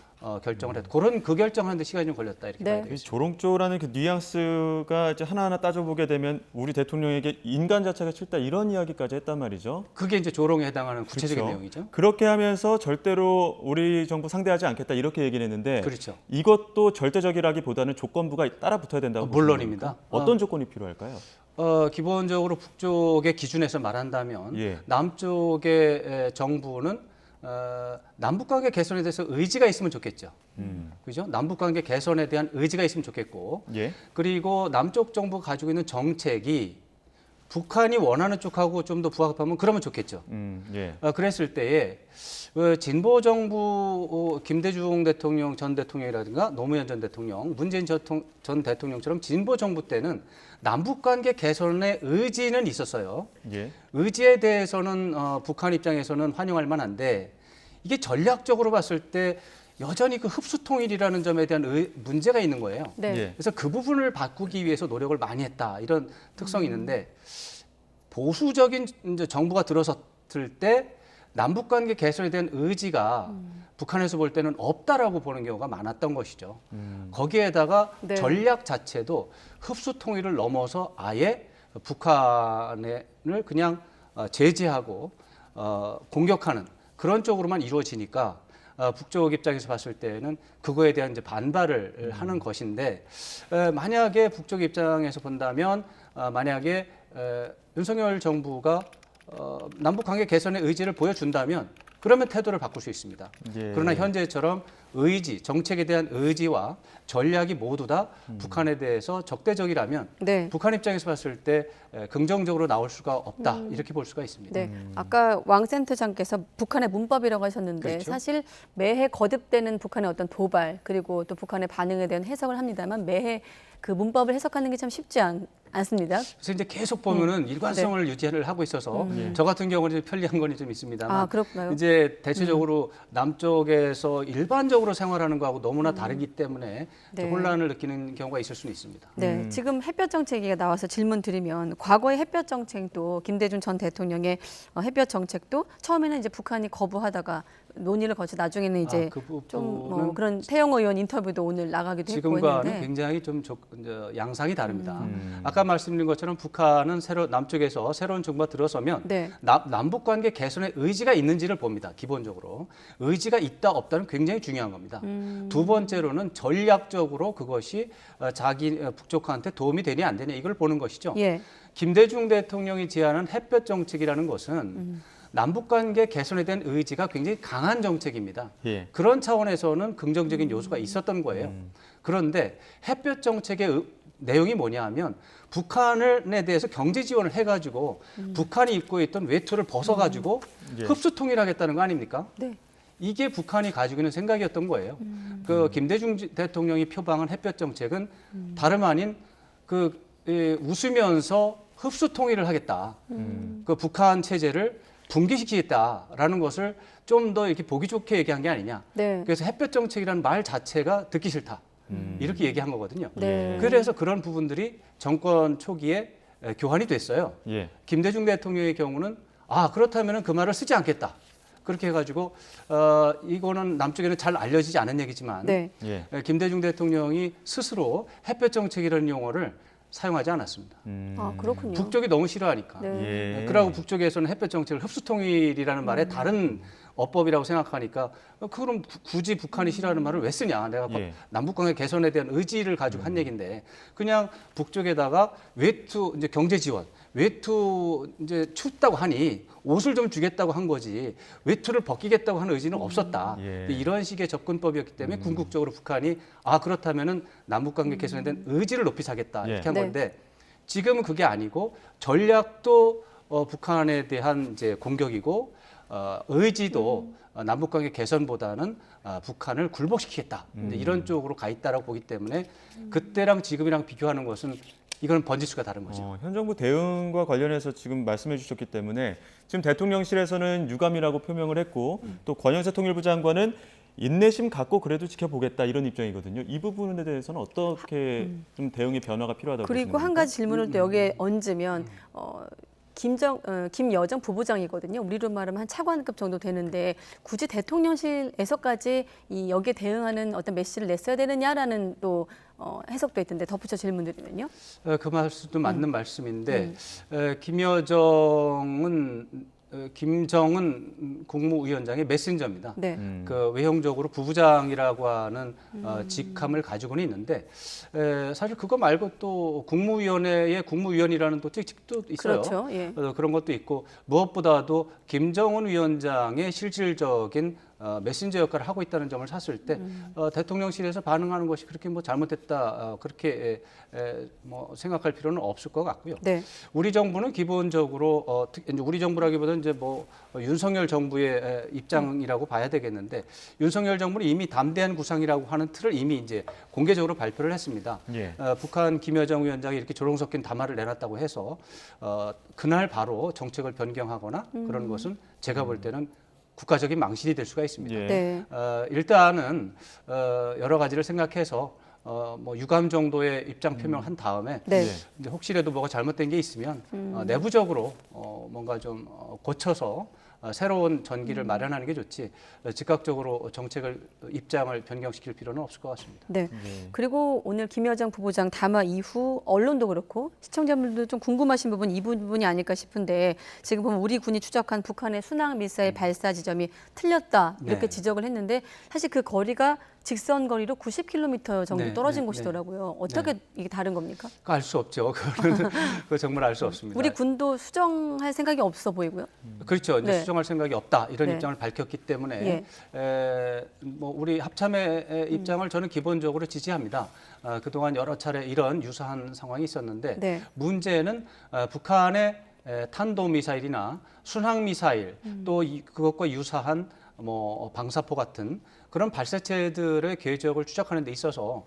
결정을 했고 그 결정하는데 시간이 좀 걸렸다 이렇게 네. 봐야 되겠습니다. 조롱조라는 그 뉘앙스가 이제 하나하나 따져보게 되면 우리 대통령에게 인간 자체가 싫다 이런 이야기까지 했단 말이죠. 그게 이제 조롱에 해당하는 구체적인 그렇죠. 내용이죠. 그렇게 하면서 절대로 우리 정부 상대하지 않겠다 이렇게 얘기를 했는데 그렇죠. 이것도 절대적이라기보다는 조건부가 따라 붙어야 된다고 물론입니다. 보십니까? 어떤 조건이 필요할까요? 기본적으로 북쪽의 기준에서 말한다면 예. 남쪽의 정부는 남북관계 개선에 대해서 의지가 있으면 좋겠죠. 그죠? 남북관계 개선에 대한 의지가 있으면 좋겠고, 예. 그리고 남쪽 정부가 가지고 있는 정책이 북한이 원하는 쪽하고 좀 더 부합하면 그러면 좋겠죠. 예. 그랬을 때에 진보 정부 김대중 대통령 전 대통령이라든가 노무현 전 대통령, 문재인 전 대통령처럼 진보 정부 때는 남북 관계 개선의 의지는 있었어요. 예. 의지에 대해서는 북한 입장에서는 환영할 만한데 이게 전략적으로 봤을 때 여전히 그 흡수 통일이라는 점에 대한 문제가 있는 거예요. 네. 예. 그래서 그 부분을 바꾸기 위해서 노력을 많이 했다. 이런 특성이 있는데 보수적인 이제 정부가 들어섰을 때 남북 관계 개선에 대한 의지가 북한에서 볼 때는 없다라고 보는 경우가 많았던 것이죠. 거기에다가 네. 전략 자체도 흡수 통일을 넘어서 아예 북한을 그냥 제재하고 공격하는 그런 쪽으로만 이루어지니까 북쪽 입장에서 봤을 때는 그거에 대한 이제 반발을 하는 것인데 만약에 북쪽 입장에서 본다면 만약에 윤석열 정부가 남북 관계 개선의 의지를 보여준다면 그러면 태도를 바꿀 수 있습니다. 예. 그러나 현재처럼 의지, 정책에 대한 의지와 전략이 모두 다 북한에 대해서 적대적이라면 네. 북한 입장에서 봤을 때 긍정적으로 나올 수가 없다. 이렇게 볼 수가 있습니다. 네, 아까 왕 센터장께서 북한의 문법이라고 하셨는데 그렇죠. 사실 매해 거듭되는 북한의 어떤 도발 그리고 또 북한의 반응에 대한 해석을 합니다만 매해 그 문법을 해석하는 게 참 쉽지 않습니다. 그래서 이제 계속 보면은 일관성을 유지를 하고 있어서 예. 저 같은 경우는 좀 편리한 건 좀 있습니다만 아, 그렇군요. 이제 대체적으로 남쪽에서 일반적으로 생활하는 거하고 너무나 다르기 때문에 네. 혼란을 느끼는 경우가 있을 수는 있습니다. 네, 지금 햇볕 정책 얘기가 나와서 질문 드리면 과거의 햇볕 정책도 김대중 전 대통령의 햇볕 정책도 처음에는 이제 북한이 거부하다가 논의를 거쳐 나중에는 이제 그 좀 뭐 부분은 그런 태영호 의원 인터뷰도 오늘 나가기도 했고 지금과는 했는데 굉장히 좀 양상이 다릅니다. 아까 말씀드린 것처럼 북한은 남쪽에서 새로운 정부가 들어서면 네. 남북 관계 개선의 의지가 있는지를 봅니다. 기본적으로 의지가 있다 없다는 굉장히 중요한 겁니다. 두 번째로는 전략적으로 그것이 자기 북쪽한테 도움이 되냐 안 되냐 이걸 보는 것이죠. 예. 김대중 대통령이 제안한 햇볕 정책이라는 것은 남북 관계 개선에 대한 의지가 굉장히 강한 정책입니다. 예. 그런 차원에서는 긍정적인 요소가 있었던 거예요. 그런데 햇볕 정책의 내용이 뭐냐 하면 북한에 대해서 경제 지원을 해가지고 북한이 입고 있던 외투를 벗어가지고 예. 흡수 통일하겠다는 거 아닙니까? 네. 이게 북한이 가지고 있는 생각이었던 거예요. 그 김대중 대통령이 표방한 햇볕 정책은 다름 아닌 웃으면서 흡수 통일을 하겠다. 그 북한 체제를 붕괴시키겠다라는 것을 좀 더 이렇게 보기 좋게 얘기한 게 아니냐. 네. 그래서 햇볕 정책이라는 말 자체가 듣기 싫다. 이렇게 얘기한 거거든요. 네. 그래서 그런 부분들이 정권 초기에 교환이 됐어요. 예. 김대중 대통령의 경우는 그렇다면 그 말을 쓰지 않겠다. 그렇게 해가지고 이거는 남쪽에는 잘 알려지지 않은 얘기지만 네. 예. 김대중 대통령이 스스로 햇볕 정책이라는 용어를 사용하지 않았습니다. 아, 그렇군요. 북쪽이 너무 싫어하니까. 네. 예. 그러고 북쪽에서는 햇볕 정책을 흡수통일이라는 말에 다른 어법이라고 생각하니까 그럼 굳이 북한이 싫어하는 말을 왜 쓰냐. 내가 예. 남북관계 개선에 대한 의지를 가지고 한 얘기인데 그냥 북쪽에다가 외투 이제 경제 지원, 외투 이제 춥다고 하니 옷을 좀 주겠다고 한 거지 외투를 벗기겠다고 하는 의지는 없었다. 예. 이런 식의 접근법이었기 때문에 궁극적으로 북한이 그렇다면은 남북관계 개선에 대한 의지를 높이 사겠다 예. 이렇게 한 네. 건데 지금은 그게 아니고 전략도 북한에 대한 이제 공격이고 의지도 남북관계 개선보다는 북한을 굴복시키겠다 이런 쪽으로 가 있다라고 보기 때문에 그때랑 지금이랑 비교하는 것은 이건 번지수가 다른 거죠. 현 정부 대응과 관련해서 지금 말씀해 주셨기 때문에 지금 대통령실에서는 유감이라고 표명을 했고 또 권영세 통일부 장관은 인내심 갖고 그래도 지켜보겠다 이런 입장이거든요. 이 부분에 대해서는 어떻게 좀 대응의 변화가 필요하다고 그리고 보시는 한 겁니까? 가지 질문을 또 여기에 얹으면 김여정 부부장이거든요. 우리로 말하면 한 차관급 정도 되는데 굳이 대통령실에서까지 여기에 대응하는 어떤 메시지를 냈어야 되느냐라는 또 해석도 있던데 덧붙여 질문드리면요. 그 말씀도 맞는 말씀인데 김정은 국무위원장의 메신저입니다. 네. 그 외형적으로 부부장이라고 하는 직함을 가지고는 있는데 사실 그거 말고 또 국무위원회의 국무위원이라는 또 직책도 있어요. 그렇죠. 예. 그런 것도 있고 무엇보다도 김정은 위원장의 실질적인 메신저 역할을 하고 있다는 점을 샀을 때 대통령실에서 반응하는 것이 그렇게 뭐 잘못됐다 그렇게 뭐 생각할 필요는 없을 것 같고요. 네. 우리 정부는 기본적으로 이제 우리 정부라기보다는 이제 뭐 윤석열 정부의 입장이라고 봐야 되겠는데 윤석열 정부는 이미 담대한 구상이라고 하는 틀을 이미 이제 공개적으로 발표를 했습니다. 예. 북한 김여정 위원장이 이렇게 조롱 섞인 담화를 내놨다고 해서 그날 바로 정책을 변경하거나 그런 것은 제가 볼 때는 국가적인 망신이 될 수가 있습니다. 예. 네. 일단은 여러 가지를 생각해서 뭐 유감 정도의 입장 표명을 한 다음에 네. 이제 혹시라도 뭐가 잘못된 게 있으면 내부적으로 뭔가 좀 고쳐서 새로운 전기를 마련하는 게 좋지 즉각적으로 정책을 입장을 변경시킬 필요는 없을 것 같습니다. 네. 그리고 오늘 김여정 부부장 담화 이후 언론도 그렇고 시청자분들도 좀 궁금하신 부분 이 부분이 아닐까 싶은데 지금 보면 우리 군이 추적한 북한의 순항 미사일 발사 지점이 틀렸다 이렇게 네. 지적을 했는데 사실 그 거리가 직선 거리로 90km 정도 네, 떨어진 네, 곳이더라고요. 어떻게 이게 다른 겁니까? 알 수 없죠. 그거 정말 알 수 없습니다. 우리 군도 수정할 생각이 없어 보이고요. 그렇죠. 이제 네. 수정할 생각이 없다 이런 네. 입장을 밝혔기 때문에 뭐 우리 합참의 입장을 저는 기본적으로 지지합니다. 그동안 여러 차례 이런 유사한 상황이 있었는데 네. 문제는 북한의 탄도미사일이나 순항미사일 또 그것과 유사한 뭐 방사포 같은 그런 발사체들의 궤적을 추적하는 데 있어서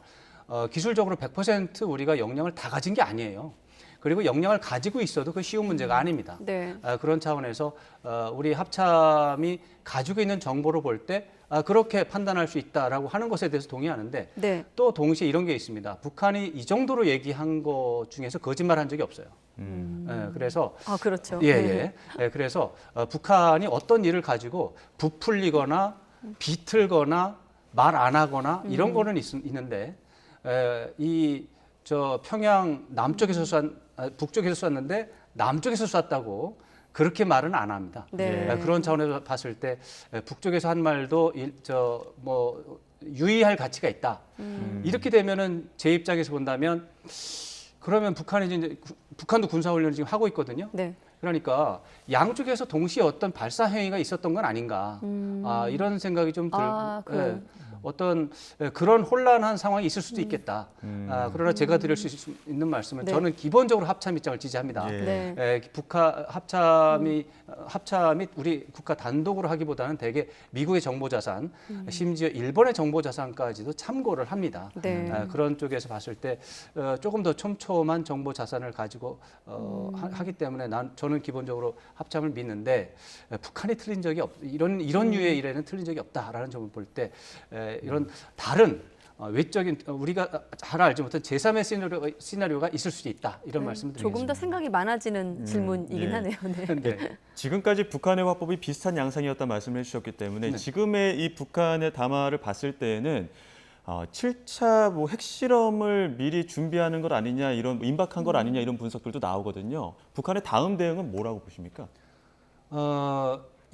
기술적으로 100% 우리가 역량을 다 가진 게 아니에요. 그리고 역량을 가지고 있어도 그 쉬운 문제가 아닙니다. 네. 그런 차원에서 우리 합참이 가지고 있는 정보를 볼 때 그렇게 판단할 수 있다라고 하는 것에 대해서 동의하는데 네. 또 동시에 이런 게 있습니다. 북한이 이 정도로 얘기한 것 중에서 거짓말한 적이 없어요. 그래서 그렇죠. 그래서 북한이 어떤 일을 가지고 부풀리거나 비틀거나 말 안 하거나 이런 거는 있는데 이 저 평양 남쪽에서 북쪽에서 쐈는데 남쪽에서 쐈다고 그렇게 말은 안 합니다. 네. 그런 차원에서 봤을 때 북쪽에서 한 말도 뭐 유의할 가치가 있다. 이렇게 되면은 제 입장에서 본다면 그러면 북한도 군사훈련을 지금 하고 있거든요. 네. 그러니까 양쪽에서 동시에 어떤 발사 행위가 있었던 건 아닌가 이런 생각이 좀 어떤 그런 혼란한 상황이 있을 수도 있겠다. 그러나 제가 드릴 수 있는 말씀은 네. 저는 기본적으로 합참 입장을 지지합니다. 네. 북한 합참이 우리 국가 단독으로 하기보다는 대개 미국의 정보 자산, 심지어 일본의 정보 자산까지도 참고를 합니다. 네. 그런 쪽에서 봤을 때 조금 더 촘촘한 정보 자산을 가지고 하기 때문에 저는 기본적으로 합참을 믿는데 북한이 틀린 적이 이런 유의 일에는 틀린 적이 없다라는 점을 볼 때 이런 다른 외적인 우리가 잘 알지 못한 제3의 시나리오가 있을 수도 있다 이런 말씀을 드리겠습니다. 조금 더 생각이 많아지는 질문이긴 하네요. 네. 네. 지금까지 북한의 화법이 비슷한 양상이었다 말씀을 해주셨기 때문에 네. 지금의 이 북한의 담화를 봤을 때에는 7차 뭐 핵실험을 미리 준비하는 것 아니냐 이런 임박한 것 아니냐 이런 분석들도 나오거든요. 북한의 다음 대응은 뭐라고 보십니까?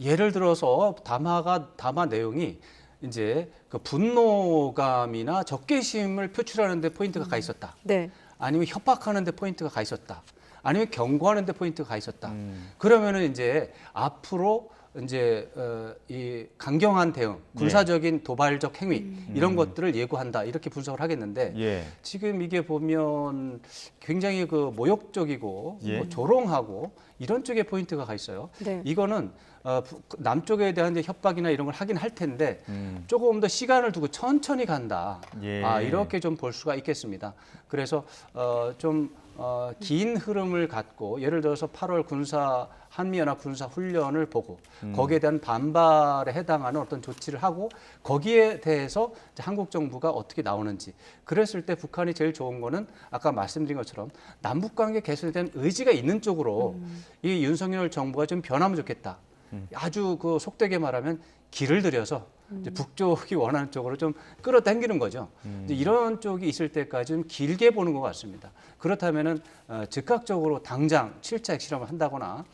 예를 들어서 담화 내용이 이제 그 분노감이나 적개심을 표출하는 데 포인트가 가 있었다. 네. 아니면 협박하는 데 포인트가 가 있었다. 아니면 경고하는 데 포인트가 가 있었다. 그러면은 이제 앞으로 이제 이 강경한 대응, 군사적인 도발적 행위 이런 것들을 예고한다 이렇게 분석을 하겠는데 지금 이게 보면 굉장히 그 모욕적이고 뭐 조롱하고 이런 쪽에 포인트가 가 있어요. 네. 이거는 남쪽에 대한 이제 협박이나 이런 걸 하긴 할 텐데 조금 더 시간을 두고 천천히 간다. 이렇게 좀 볼 수가 있겠습니다. 그래서 좀 긴 흐름을 갖고 예를 들어서 8월 한미연합 군사 훈련을 보고 거기에 대한 반발에 해당하는 어떤 조치를 하고 거기에 대해서 이제 한국 정부가 어떻게 나오는지 그랬을 때 북한이 제일 좋은 거는 아까 말씀드린 것처럼 남북 관계 개선에 대한 의지가 있는 쪽으로 이 윤석열 정부가 좀 변하면 좋겠다. 아주 그 속되게 말하면 길을 들여서 이제 북쪽이 원하는 쪽으로 좀 끌어당기는 거죠. 이제 이런 쪽이 있을 때까지 좀 길게 보는 것 같습니다. 그렇다면은 즉각적으로 당장 7차 핵실험을 한다거나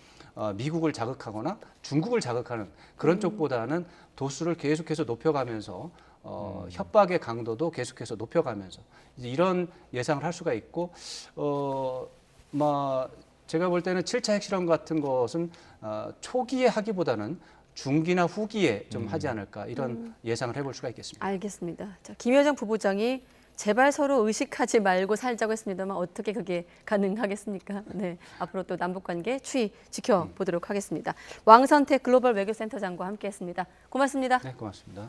미국을 자극하거나 중국을 자극하는 그런 쪽보다는 도수를 계속해서 높여가면서 협박의 강도도 계속해서 높여가면서 이제 이런 예상을 할 수가 있고 제가 볼 때는 7차 핵실험 같은 것은 초기에 하기보다는 중기나 후기에 좀 하지 않을까 이런 예상을 해볼 수가 있겠습니다. 알겠습니다. 자, 김여정 부부장이 제발 서로 의식하지 말고 살자고 했습니다만 어떻게 그게 가능하겠습니까? 네, 앞으로 또 남북관계 추이 지켜보도록 하겠습니다. 왕선택 글로벌 외교센터장과 함께했습니다. 고맙습니다. 네, 고맙습니다.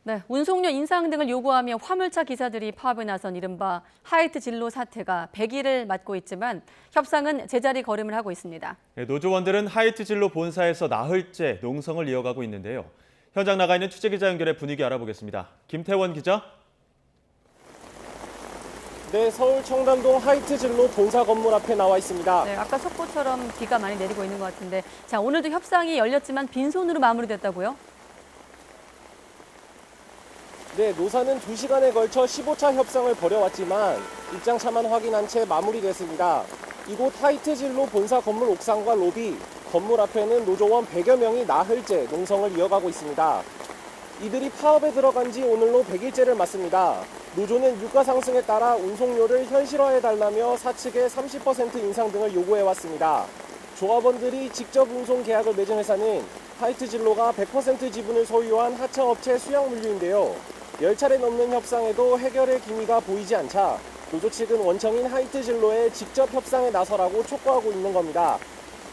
네, 운송료 인상 등을 요구하며 화물차 기사들이 파업에 나선 이른바 하이트 진로 사태가 100일을 맞고 있지만 협상은 제자리 걸음을 하고 있습니다. 네, 노조원들은 하이트 진로 본사에서 나흘째 농성을 이어가고 있는데요. 현장 나가 있는 취재기자 연결해 분위기 알아보겠습니다. 김태원 기자. 네, 서울 청담동 하이트 진로 본사 건물 앞에 나와 있습니다. 네, 아까 속보처럼 비가 많이 내리고 있는 것 같은데, 자, 오늘도 협상이 열렸지만 빈손으로 마무리됐다고요? 네, 노사는 2시간에 걸쳐 15차 협상을 벌여왔지만 입장차만 확인한 채 마무리됐습니다. 이곳 하이트 진로 본사 건물 옥상과 로비, 건물 앞에는 노조원 100여 명이 나흘째 농성을 이어가고 있습니다. 이들이 파업에 들어간 지 오늘로 100일째를 맞습니다. 노조는 유가 상승에 따라 운송료를 현실화해달라며 사측에 30% 인상 등을 요구해왔습니다. 조합원들이 직접 운송 계약을 맺은 회사는 하이트 진로가 100% 지분을 소유한 하청업체 수양물류인데요. 10차례 넘는 협상에도 해결의 기미가 보이지 않자 노조 측은 원청인 하이트 진로에 직접 협상에 나서라고 촉구하고 있는 겁니다.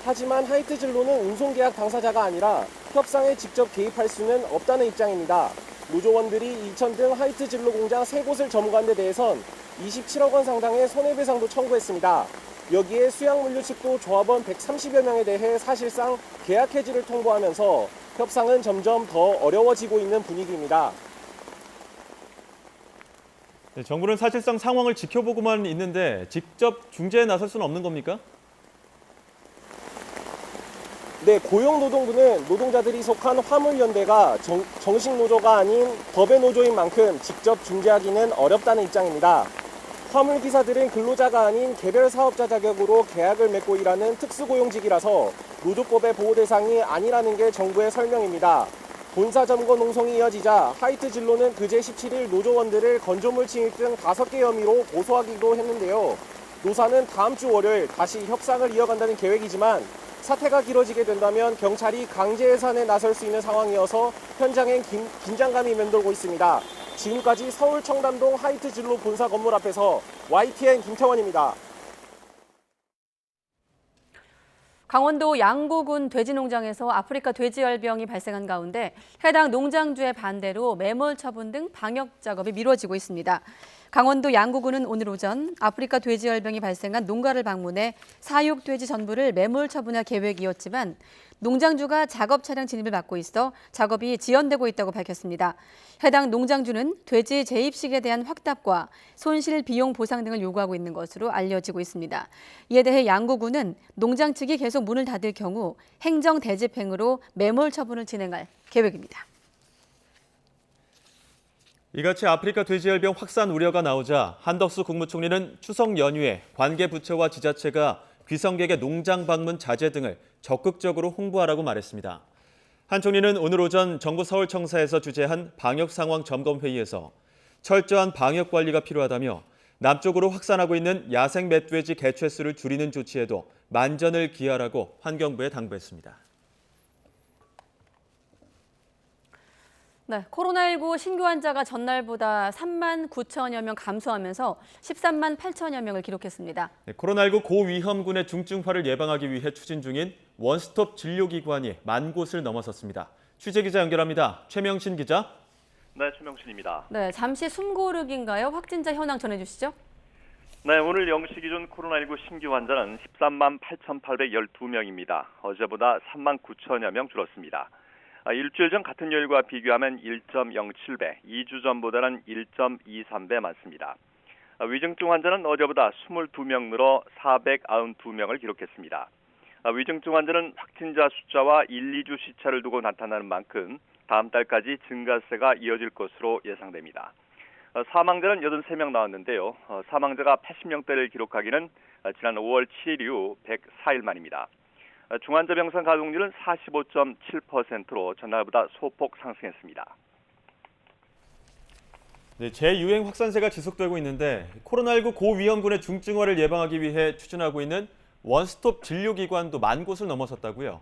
하지만 하이트 진로는 운송계약 당사자가 아니라 협상에 직접 개입할 수는 없다는 입장입니다. 노조원들이 이천 등 하이트 진로 공장 3곳을 점거한 데 대해선 27억 원 상당의 손해배상도 청구했습니다. 여기에 수양물류 측도 조합원 130여 명에 대해 사실상 계약 해지를 통보하면서 협상은 점점 더 어려워지고 있는 분위기입니다. 네, 정부는 사실상 상황을 지켜보고만 있는데 직접 중재에 나설 수는 없는 겁니까? 네, 고용노동부는 노동자들이 속한 화물연대가 정식 노조가 아닌 법의 노조인 만큼 직접 중재하기는 어렵다는 입장입니다. 화물기사들은 근로자가 아닌 개별 사업자 자격으로 계약을 맺고 일하는 특수고용직이라서 노조법의 보호 대상이 아니라는 게 정부의 설명입니다. 본사 점거 농성이 이어지자 하이트 진로는 그제 17일 노조원들을 건조물 침입 등 5개 혐의로 고소하기도 했는데요. 노사는 다음 주 월요일 다시 협상을 이어간다는 계획이지만 사태가 길어지게 된다면 경찰이 강제 해산에 나설 수 있는 상황이어서 현장엔 긴장감이 맴돌고 있습니다. 지금까지 서울 청담동 하이트 진로 본사 건물 앞에서 YTN 김태원입니다. 강원도 양구군 돼지농장에서 아프리카 돼지열병이 발생한 가운데 해당 농장주의 반대로 매몰 처분 등 방역 작업이 미뤄지고 있습니다. 강원도 양구군은 오늘 오전 아프리카 돼지열병이 발생한 농가를 방문해 사육 돼지 전부를 매몰 처분할 계획이었지만 농장주가 작업 차량 진입을 막고 있어 작업이 지연되고 있다고 밝혔습니다. 해당 농장주는 돼지 재입식에 대한 확답과 손실 비용 보상 등을 요구하고 있는 것으로 알려지고 있습니다. 이에 대해 양구군은 농장 측이 계속 문을 닫을 경우 행정 대집행으로 매몰 처분을 진행할 계획입니다. 이같이 아프리카 돼지열병 확산 우려가 나오자 한덕수 국무총리는 추석 연휴에 관계 부처와 지자체가 귀성객의 농장 방문 자제 등을 적극적으로 홍보하라고 말했습니다. 한 총리는 오늘 오전 정부 서울청사에서 주재한 방역 상황 점검 회의에서 철저한 방역 관리가 필요하다며 남쪽으로 확산하고 있는 야생 멧돼지 개체수를 줄이는 조치에도 만전을 기하라고 환경부에 당부했습니다. 네, 코로나19 신규 환자가 전날보다 3만 9천여 명 감소하면서 13만 8천여 명을 기록했습니다. 네, 코로나19 고위험군의 중증화를 예방하기 위해 추진 중인 원스톱 진료기관이 10,000곳을 넘어섰습니다. 취재기자 연결합니다. 최명신 기자. 네, 최명신입니다. 네, 잠시 숨고르기인가요? 확진자 현황 전해주시죠. 네, 오늘 0시 기준 코로나19 신규 환자는 13만 8,812명입니다. 어제보다 3만 9천여 명 줄었습니다. 일주일 전 같은 요일과 비교하면 1.07배, 2주 전보다는 1.23배 많습니다. 위중증 환자는 어제보다 22명 늘어 492명을 기록했습니다. 위중증 환자는 확진자 숫자와 1, 2주 시차를 두고 나타나는 만큼 다음 달까지 증가세가 이어질 것으로 예상됩니다. 사망자는 83명 나왔는데요. 사망자가 80명대를 기록하기는 지난 5월 7일 이후 104일 만입니다. 중환자 병상 가동률은 45.7%로 전날보다 소폭 상승했습니다. 네, 재유행 확산세가 지속되고 있는데 코로나19 고위험군의 중증화를 예방하기 위해 추진하고 있는 원스톱 진료기관도 10,000곳을 넘어섰다고요?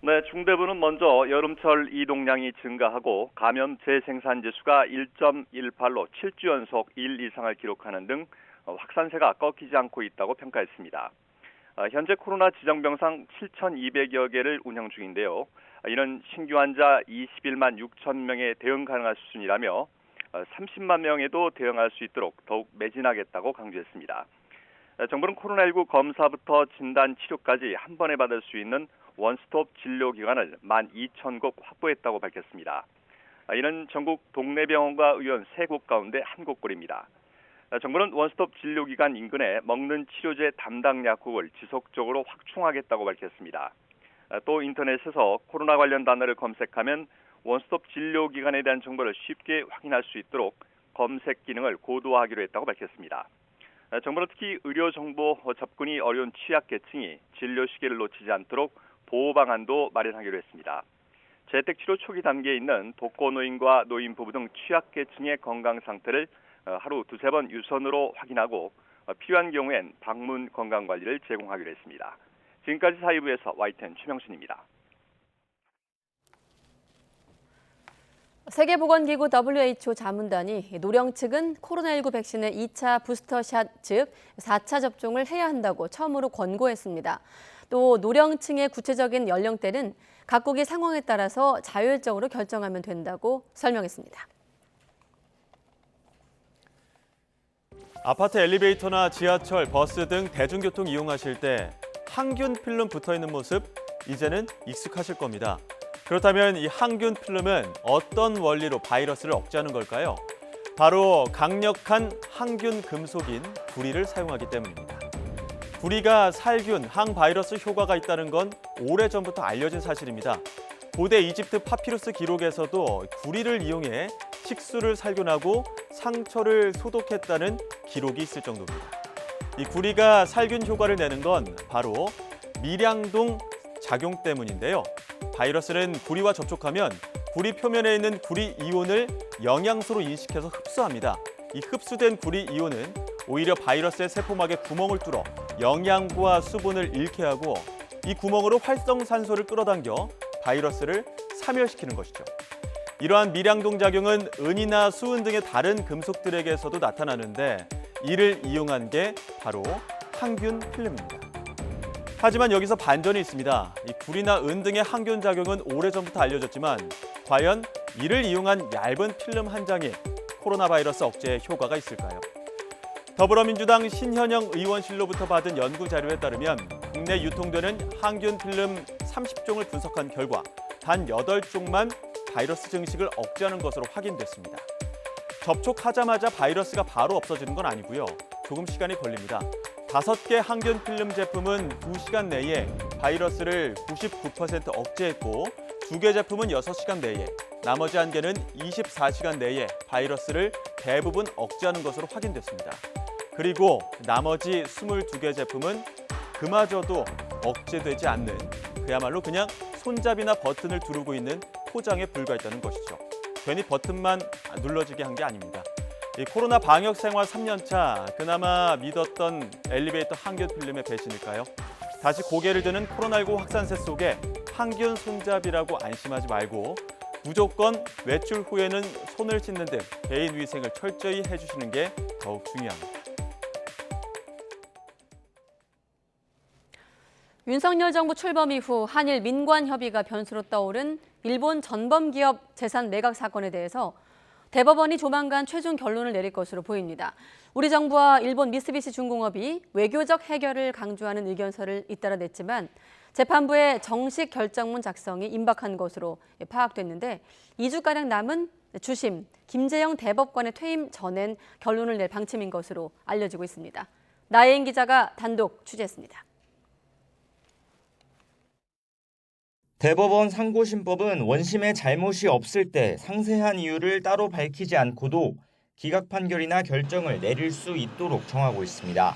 네, 중대부는 먼저 여름철 이동량이 증가하고 감염 재생산 지수가 1.18로 7주 연속 1 이상을 기록하는 등 확산세가 꺾이지 않고 있다고 평가했습니다. 현재 코로나 지정병상 7,200여 개를 운영 중인데요. 이는 신규 환자 21만 6천 명에 대응 가능한 수준이라며 30만 명에도 대응할 수 있도록 더욱 매진하겠다고 강조했습니다. 정부는 코로나19 검사부터 진단 치료까지 한 번에 받을 수 있는 원스톱 진료기관을 12,000곳 확보했다고 밝혔습니다. 이는 전국 동네 병원과 의원 3곳 가운데 한 곳꼴입니다. 정부는 원스톱 진료기관 인근에 먹는 치료제 담당 약국을 지속적으로 확충하겠다고 밝혔습니다. 또 인터넷에서 코로나 관련 단어를 검색하면 원스톱 진료기관에 대한 정보를 쉽게 확인할 수 있도록 검색 기능을 고도화하기로 했다고 밝혔습니다. 정부는 특히 의료 정보 접근이 어려운 취약계층이 진료 시기를 놓치지 않도록 보호 방안도 마련하기로 했습니다. 재택치료 초기 단계에 있는 독거노인과 노인부부 등 취약계층의 건강 상태를 하루 2-3번 유선으로 확인하고 필요한 경우엔 방문 건강관리를 제공하기로 했습니다. 지금까지 사이부에서 YTN 최명순입니다. 세계보건기구 WHO 자문단이 노령 측은 코로나19 백신의 2차 부스터샷, 즉 4차 접종을 해야 한다고 처음으로 권고했습니다. 또 노령층의 구체적인 연령대는 각국의 상황에 따라서 자율적으로 결정하면 된다고 설명했습니다. 아파트 엘리베이터나 지하철, 버스 등 대중교통 이용하실 때 항균 필름 붙어있는 모습 이제는 익숙하실 겁니다. 그렇다면 이 항균 필름은 어떤 원리로 바이러스를 억제하는 걸까요? 바로 강력한 항균 금속인 구리를 사용하기 때문입니다. 구리가 살균, 항바이러스 효과가 있다는 건 오래전부터 알려진 사실입니다. 고대 이집트 파피루스 기록에서도 구리를 이용해 식수를 살균하고 상처를 소독했다는 기록이 있을 정도입니다. 이 구리가 살균 효과를 내는 건 바로 밀양동 작용 때문인데요. 바이러스는 구리와 접촉하면 구리 표면에 있는 구리 이온을 영양소로 인식해서 흡수합니다. 이 흡수된 구리 이온은 오히려 바이러스의 세포막에 구멍을 뚫어 영양분과 수분을 잃게 하고 이 구멍으로 활성산소를 끌어당겨 바이러스를 사멸시키는 것이죠. 이러한 밀양동 작용은 은이나 수은 등의 다른 금속들에게서도 나타나는데 이를 이용한 게 바로 항균 필름입니다. 하지만 여기서 반전이 있습니다. 이 구리나 은 등의 항균 작용은 오래전부터 알려졌지만 과연 이를 이용한 얇은 필름 한 장이 코로나 바이러스 억제에 효과가 있을까요? 더불어민주당 신현영 의원실로부터 받은 연구 자료에 따르면 국내 유통되는 항균 필름 30종을 분석한 결과 단 8종만 바이러스 증식을 억제하는 것으로 확인됐습니다. 접촉하자마자 바이러스가 바로 없어지는 건 아니고요. 조금 시간이 걸립니다. 5개 항균 필름 제품은 2시간 내에 바이러스를 99% 억제했고 2개 제품은 6시간 내에, 나머지 1개는 24시간 내에 바이러스를 대부분 억제하는 것으로 확인됐습니다. 그리고 나머지 22개 제품은 그마저도 억제되지 않는 그야말로 그냥 손잡이나 버튼을 두르고 있는 포장에 불과했다는 것이죠. 괜히 버튼만 눌러지게 한 게 아닙니다. 이 코로나 방역 생활 3년차 그나마 믿었던 엘리베이터 항균 필름의 배신일까요? 다시 고개를 드는 코로나19 확산세 속에 항균 손잡이라고 안심하지 말고 무조건 외출 후에는 손을 씻는 등 개인 위생을 철저히 해주시는 게 더욱 중요합니다. 윤석열 정부 출범 이후 한일 민관 협의가 변수로 떠오른 일본 전범 기업 재산 매각 사건에 대해서 대법원이 조만간 최종 결론을 내릴 것으로 보입니다. 우리 정부와 일본 미쓰비시 중공업이 외교적 해결을 강조하는 의견서를 잇따라 냈지만 재판부의 정식 결정문 작성이 임박한 것으로 파악됐는데 2주가량 남은 주심 김재영 대법관의 퇴임 전엔 결론을 낼 방침인 것으로 알려지고 있습니다. 나혜인 기자가 단독 취재했습니다. 대법원 상고심법은 원심의 잘못이 없을 때 상세한 이유를 따로 밝히지 않고도 기각 판결이나 결정을 내릴 수 있도록 정하고 있습니다.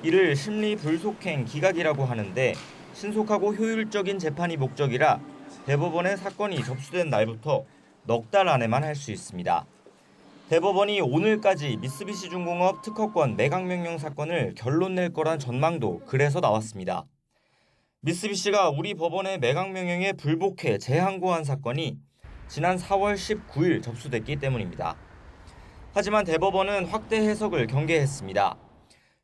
이를 심리 불속행 기각이라고 하는데 신속하고 효율적인 재판이 목적이라 대법원에 사건이 접수된 날부터 넉 달 안에만 할 수 있습니다. 대법원이 오늘까지 미쓰비시중공업 특허권 매각명령 사건을 결론 낼 거란 전망도 그래서 나왔습니다. 미쓰비시가 우리 법원의 매각명령에 불복해 재항고한 사건이 지난 4월 19일 접수됐기 때문입니다. 하지만 대법원은 확대 해석을 경계했습니다.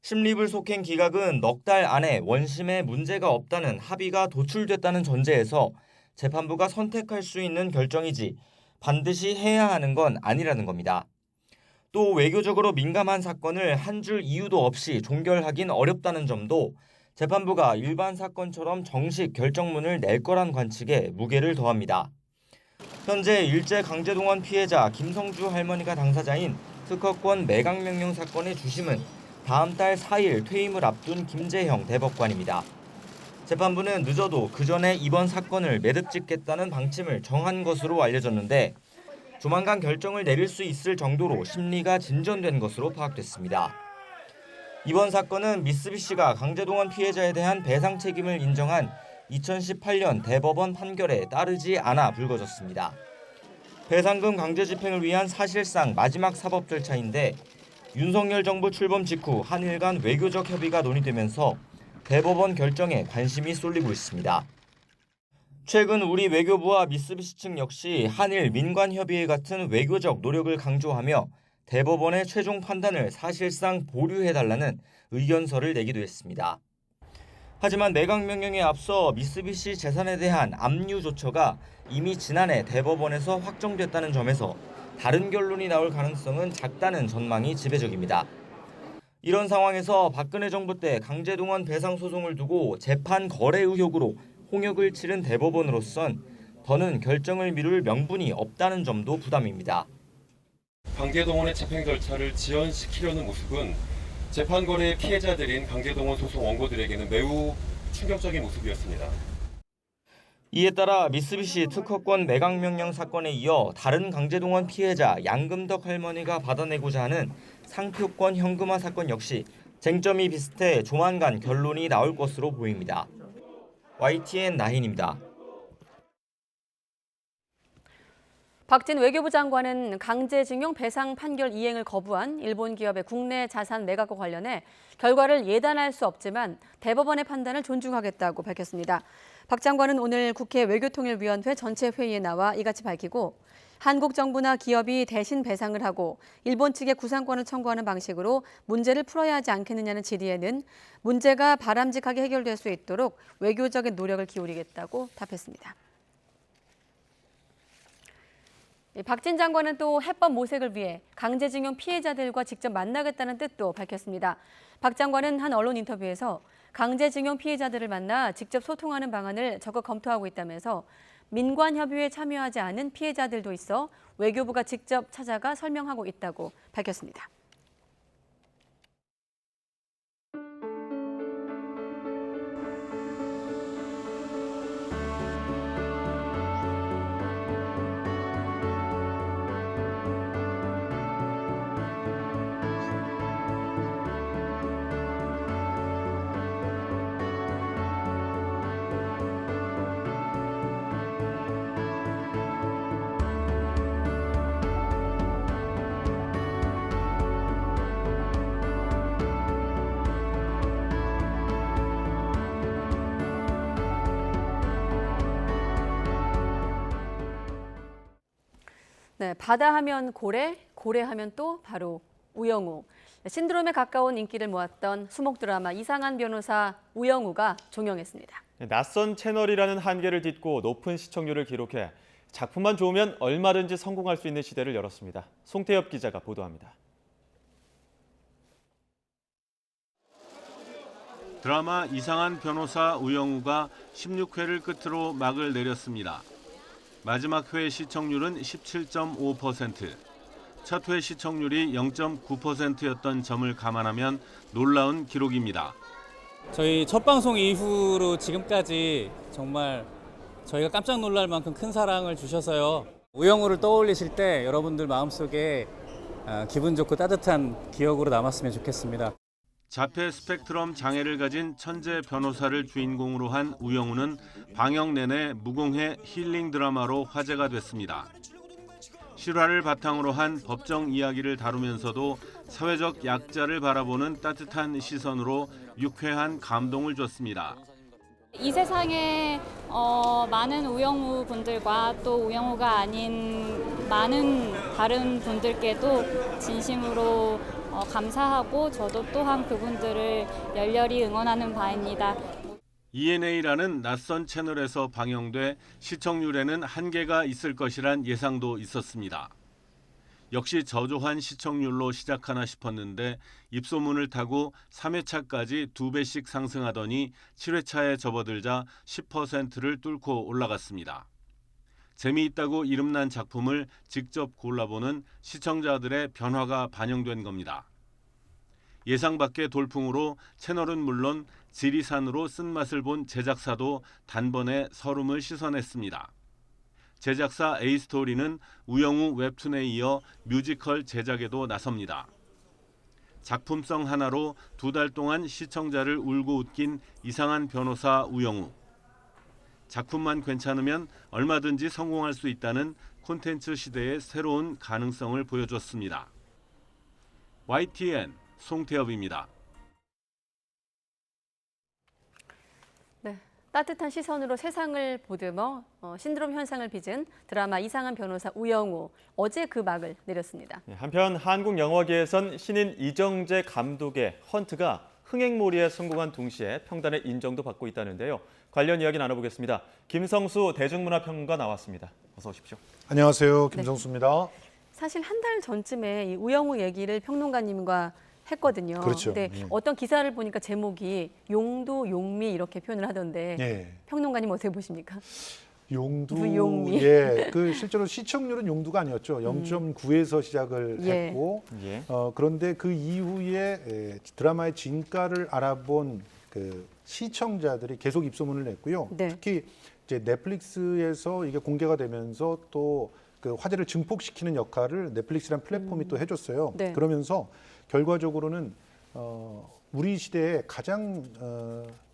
심리불속행 기각은 넉 달 안에 원심에 문제가 없다는 합의가 도출됐다는 전제에서 재판부가 선택할 수 있는 결정이지 반드시 해야 하는 건 아니라는 겁니다. 또 외교적으로 민감한 사건을 한 줄 이유도 없이 종결하긴 어렵다는 점도 재판부가 일반 사건처럼 정식 결정문을 낼 거란 관측에 무게를 더합니다. 현재 일제 강제동원 피해자 김성주 할머니가 당사자인 특허권 매각명령 사건의 주심은 다음 달 4일 퇴임을 앞둔 김재형 대법관입니다. 재판부는 늦어도 그 전에 이번 사건을 매듭 짓겠다는 방침을 정한 것으로 알려졌는데 조만간 결정을 내릴 수 있을 정도로 심리가 진전된 것으로 파악됐습니다. 이번 사건은 미쓰비시가 강제동원 피해자에 대한 배상 책임을 인정한 2018년 대법원 판결에 따르지 않아 불거졌습니다. 배상금 강제 집행을 위한 사실상 마지막 사법 절차인데 윤석열 정부 출범 직후 한일 간 외교적 협의가 논의되면서 대법원 결정에 관심이 쏠리고 있습니다. 최근 우리 외교부와 미쓰비시 측 역시 한일 민관협의회 같은 외교적 노력을 강조하며 대법원의 최종 판단을 사실상 보류해달라는 의견서를 내기도 했습니다. 하지만 매각명령에 앞서 미쓰비시 재산에 대한 압류 조처가 이미 지난해 대법원에서 확정됐다는 점에서 다른 결론이 나올 가능성은 작다는 전망이 지배적입니다. 이런 상황에서 박근혜 정부 때 강제동원 배상 소송을 두고 재판 거래 의혹으로 홍역을 치른 대법원으로선 더는 결정을 미룰 명분이 없다는 점도 부담입니다. 강제동원의 집행 절차를 지연시키려는 모습은 재판 거래의 피해자들인 강제동원 소송 원고들에게는 매우 충격적인 모습이었습니다. 이에 따라 미쓰비시 특허권 매각명령 사건에 이어 다른 강제동원 피해자 양금덕 할머니가 받아내고자 하는 상표권 현금화 사건 역시 쟁점이 비슷해 조만간 결론이 나올 것으로 보입니다. YTN 나힌입니다. 박진 외교부 장관은 강제징용 배상 판결 이행을 거부한 일본 기업의 국내 자산 매각과 관련해 결과를 예단할 수 없지만 대법원의 판단을 존중하겠다고 밝혔습니다. 박 장관은 오늘 국회 외교통일위원회 전체 회의에 나와 이같이 밝히고 한국 정부나 기업이 대신 배상을 하고 일본 측에 구상권을 청구하는 방식으로 문제를 풀어야 하지 않겠느냐는 질의에는 문제가 바람직하게 해결될 수 있도록 외교적인 노력을 기울이겠다고 답했습니다. 박진 장관은 또 해법 모색을 위해 강제징용 피해자들과 직접 만나겠다는 뜻도 밝혔습니다. 박 장관은 한 언론 인터뷰에서 강제징용 피해자들을 만나 직접 소통하는 방안을 적극 검토하고 있다면서 민관협의회에 참여하지 않은 피해자들도 있어 외교부가 직접 찾아가 설명하고 있다고 밝혔습니다. 네, 바다 하면 고래, 고래 하면 또 바로 우영우. 신드롬에 가까운 인기를 모았던 수목 드라마 이상한 변호사 우영우가 종영했습니다. 낯선 채널이라는 한계를 딛고 높은 시청률을 기록해 작품만 좋으면 얼마든지 성공할 수 있는 시대를 열었습니다. 송태엽 기자가 보도합니다. 드라마 이상한 변호사 우영우가 16회를 끝으로 막을 내렸습니다. 마지막 회 시청률은 17.5%, 첫 회 시청률이 0.9%였던 점을 감안하면 놀라운 기록입니다. 저희 첫 방송 이후로 지금까지 정말 저희가 깜짝 놀랄 만큼 큰 사랑을 주셔서요. 우영우를 떠올리실 때 여러분들 마음속에 기분 좋고 따뜻한 기억으로 남았으면 좋겠습니다. 자폐 스펙트럼 장애를 가진 천재 변호사를 주인공으로 한 우영우는 방영 내내 무공해 힐링 드라마로 화제가 됐습니다. 실화를 바탕으로 한 법정 이야기를 다루면서도 사회적 약자를 바라보는 따뜻한 시선으로 유쾌한 감동을 줬습니다. 이 세상에 많은 우영우 분들과 또 우영우가 아닌 많은 다른 분들께도 진심으로 감사하고 저도 또한 그분들을 열렬히 응원하는 바입니다. ENA라는 낯선 채널에서 방영돼 시청률에는 한계가 있을 것이란 예상도 있었습니다. 역시 저조한 시청률로 시작하나 싶었는데 입소문을 타고 3회차까지 2배씩 상승하더니 7회차에 접어들자 10%를 뚫고 올라갔습니다. 재미있다고 이름난 작품을 직접 골라보는 시청자들의 변화가 반영된 겁니다. 예상 밖의 돌풍으로 채널은 물론 지리산으로 쓴맛을 본 제작사도 단번에 서름을 씻어냈습니다. 제작사 A스토리는 우영우 웹툰에 이어 뮤지컬 제작에도 나섭니다. 작품성 하나로 2달 동안 시청자를 울고 웃긴 이상한 변호사 우영우. 작품만 괜찮으면 얼마든지 성공할 수 있다는 콘텐츠 시대의 새로운 가능성을 보여줬습니다. YTN 송태엽입니다. 네, 따뜻한 시선으로 세상을 보듬어 신드롬 현상을 빚은 드라마 이상한 변호사 우영우. 어제 그 막을 내렸습니다. 한편 한국 영화계에선 신인 이정재 감독의 헌트가 흥행몰이에 성공한 동시에 평단의 인정도 받고 있다는데요. 관련 이야기 나눠보겠습니다. 김성수 대중문화평론가 나왔습니다. 어서 오십시오. 안녕하세요. 김성수입니다. 사실 한 달 전쯤에 이 우영우 얘기를 평론가님과 했거든요. 그렇죠. 근데 어떤 기사를 보니까 제목이 용두, 용미 이렇게 표현을 하던데 평론가님 어떻게 보십니까? 용두, 예, 그 실제로 시청률은 용두가 아니었죠. 0.9에서 시작을 했고, 그런데 그 이후에 드라마의 진가를 알아본 그 시청자들이 계속 입소문을 냈고요. 특히 이제 넷플릭스에서 이게 공개가 되면서 또 그 화제를 증폭시키는 역할을 넷플릭스라는 플랫폼이 또 해줬어요. 그러면서 결과적으로는 우리 시대에 가장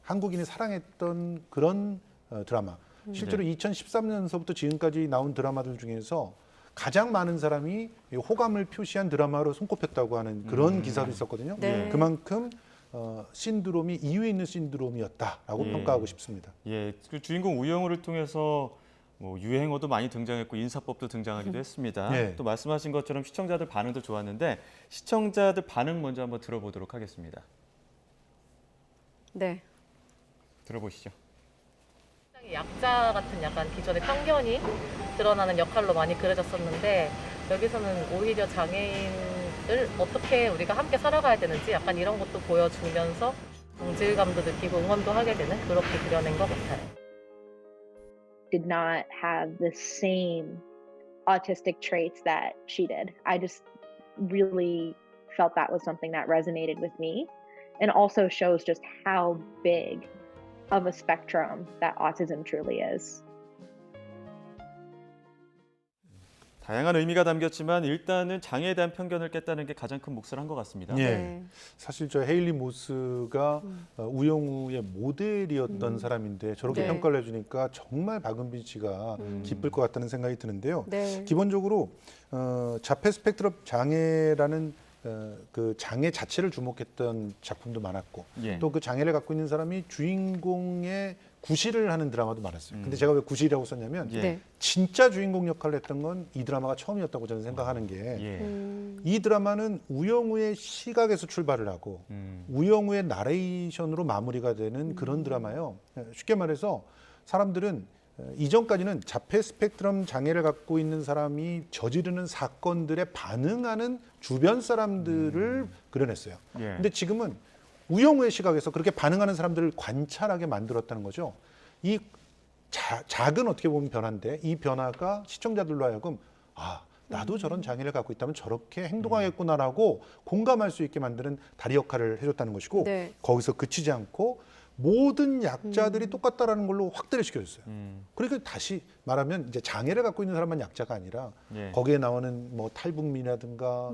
한국인이 사랑했던 그런 드라마. 실제로 2013년서부터 지금까지 나온 드라마들 중에서 가장 많은 사람이 호감을 표시한 드라마로 손꼽혔다고 하는 그런 기사도 있었거든요. 그만큼 신드롬이 2위에 있는 신드롬이었다라고 평가하고 싶습니다. 예, 그 주인공 우영우를 통해서 뭐 유행어도 많이 등장했고 인사법도 등장하기도 했습니다. 또 말씀하신 것처럼 시청자들 반응도 좋았는데 시청자들 반응 먼저 한번 들어보도록 하겠습니다. 네. 들어보시죠. 약자 같은 약간 기존의 편견이 드러나는 역할로 많이 그려졌었는데 여기서는 오히려 장애인을 어떻게 우리가 함께 살아가야 되는지 약간 이런 것도 보여주면서 동질감도 느끼고 응원도 하게 되는 그렇게 그려낸 것 같아요. Did not have the same autistic traits that she did. I just really felt that was something that resonated with me and also shows just how big of a spectrum that autism truly is. 다양한 의미가 담겼지만 일단은 장애에 대한 편견을 깼다는 게 가장 큰 몫을 한 것 같습니다. 사실 저 헤일리 모스가 우영우의 모델이었던 사람인데 저렇게 평가를 해주니까 정말 박은빈 씨가 기쁠 것 같다는 생각이 드는데요. 기본적으로 자폐 스펙트럼 장애라는 그 장애 자체를 주목했던 작품도 많았고 또 그 장애를 갖고 있는 사람이 주인공의 구실을 하는 드라마도 많았어요. 근데 제가 왜 구실이라고 썼냐면 진짜 주인공 역할을 했던 건 이 드라마가 처음이었다고 저는 생각하는 게 이 드라마는 우영우의 시각에서 출발을 하고 우영우의 나레이션으로 마무리가 되는 그런 드라마예요. 쉽게 말해서 사람들은 이전까지는 자폐 스펙트럼 장애를 갖고 있는 사람이 저지르는 사건들에 반응하는 주변 사람들을 그려냈어요. 근데 지금은 우영우의 시각에서 그렇게 반응하는 사람들을 관찰하게 만들었다는 거죠. 이 작은 어떻게 보면 변화인데 이 변화가 시청자들로 하여금 아, 나도 저런 장애를 갖고 있다면 저렇게 행동하겠구나라고 공감할 수 있게 만드는 다리 역할을 해줬다는 것이고 거기서 그치지 않고 모든 약자들이 똑같다라는 걸로 확대를 시켜줬어요. 그러니까 다시 말하면 이제 장애를 갖고 있는 사람만 약자가 아니라 거기에 나오는 뭐 탈북민이라든가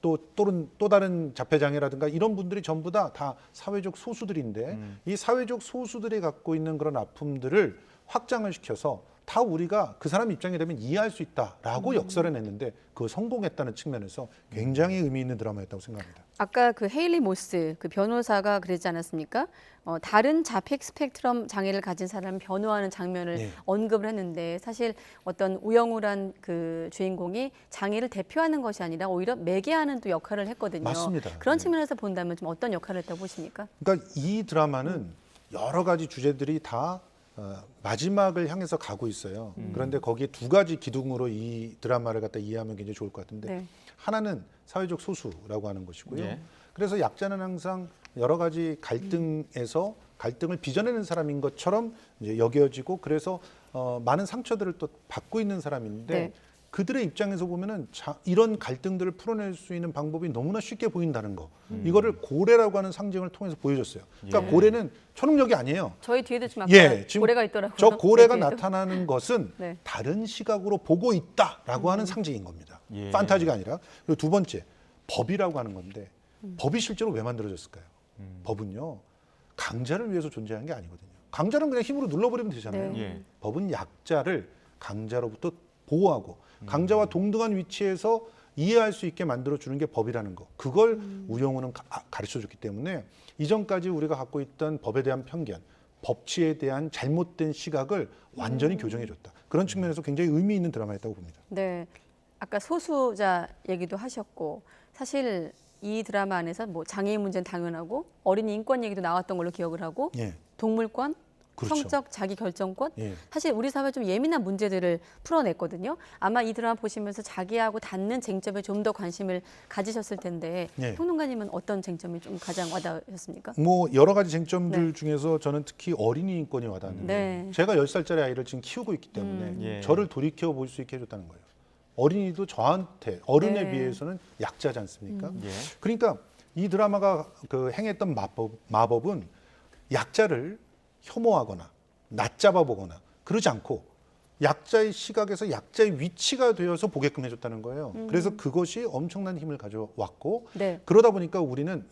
또 다른 자폐장애라든가 이런 분들이 전부 다 사회적 소수들인데 이 사회적 소수들이 갖고 있는 그런 아픔들을 확장을 시켜서 다 우리가 그 사람 입장이 되면 이해할 수 있다라고 역설을 냈는데 그 성공했다는 측면에서 굉장히 의미 있는 드라마였다고 생각합니다. 아까 그 헤일리 모스 그 변호사가 그랬지 않았습니까? 다른 자폐 스펙트럼 장애를 가진 사람을 변호하는 장면을 네. 언급을 했는데 사실 어떤 우영우란 그 주인공이 장애를 대표하는 것이 아니라 오히려 매개하는 또 역할을 했거든요. 맞습니다. 그런 측면에서 본다면 좀 어떤 역할을 했다고 보십니까? 그러니까 이 드라마는 여러 가지 주제들이 다 마지막을 향해서 가고 있어요. 그런데 거기에 두 가지 기둥으로 이 드라마를 갖다 이해하면 굉장히 좋을 것 같은데 네. 하나는 사회적 소수라고 하는 것이고요. 예. 그래서 약자는 항상 여러 가지 갈등에서 갈등을 빚어내는 사람인 것처럼 이제 여겨지고 그래서 많은 상처들을 또 받고 있는 사람인데 네. 그들의 입장에서 보면은 이런 갈등들을 풀어낼 수 있는 방법이 너무나 쉽게 보인다는 거. 이거를 고래라고 하는 상징을 통해서 보여줬어요. 그러니까 예. 고래는 초능력이 아니에요. 저희 뒤에도 지금 아까 지금 고래가 있더라고요. 저 고래가 네, 뒤에도. 나타나는 것은 네. 다른 시각으로 보고 있다라고 하는 상징인 겁니다. 예. 판타지가 아니라. 그리고 두 번째, 법이라고 하는 건데 법이 실제로 왜 만들어졌을까요? 법은요, 강자를 위해서 존재한 게 아니거든요. 강자는 그냥 힘으로 눌러버리면 되잖아요. 네. 예. 법은 약자를 강자로부터 보호하고 강자와 동등한 위치에서 이해할 수 있게 만들어주는 게 법이라는 거. 그걸 우영우는 가르쳐줬기 때문에 이전까지 우리가 갖고 있던 법에 대한 편견, 법치에 대한 잘못된 시각을 완전히 교정해줬다. 그런 측면에서 굉장히 의미 있는 드라마였다고 봅니다. 네, 아까 소수자 얘기도 하셨고 사실 이 드라마 안에서 뭐 장애인 문제는 당연하고 어린이 인권 얘기도 나왔던 걸로 기억을 하고 예. 동물권, 그렇죠. 성적 자기 결정권, 예. 사실 우리 사회 좀 예민한 문제들을 풀어냈거든요. 아마 이 드라마 보시면서 자기하고 닿는 쟁점에 좀 더 관심을 가지셨을 텐데 예. 평론가님은 어떤 쟁점이 좀 가장 와닿으셨습니까? 뭐 여러 가지 쟁점들 네. 중에서 저는 특히 어린이 인권이 와닿는데 네. 제가 10살짜리 아이를 지금 키우고 있기 때문에 예. 저를 돌이켜 볼 수 있게 해줬다는 거예요. 어린이도 저한테 어른에 네. 비해서는 약자지 않습니까? 예. 그러니까 이 드라마가 그 행했던 마법은 약자를 혐오하거나 낮잡아 보거나 그러지 않고 약자의 시각에서 약자의 위치가 되어서 보게끔 해줬다는 거예요. 그래서 그것이 엄청난 힘을 가져왔고 네. 그러다 보니까 우리는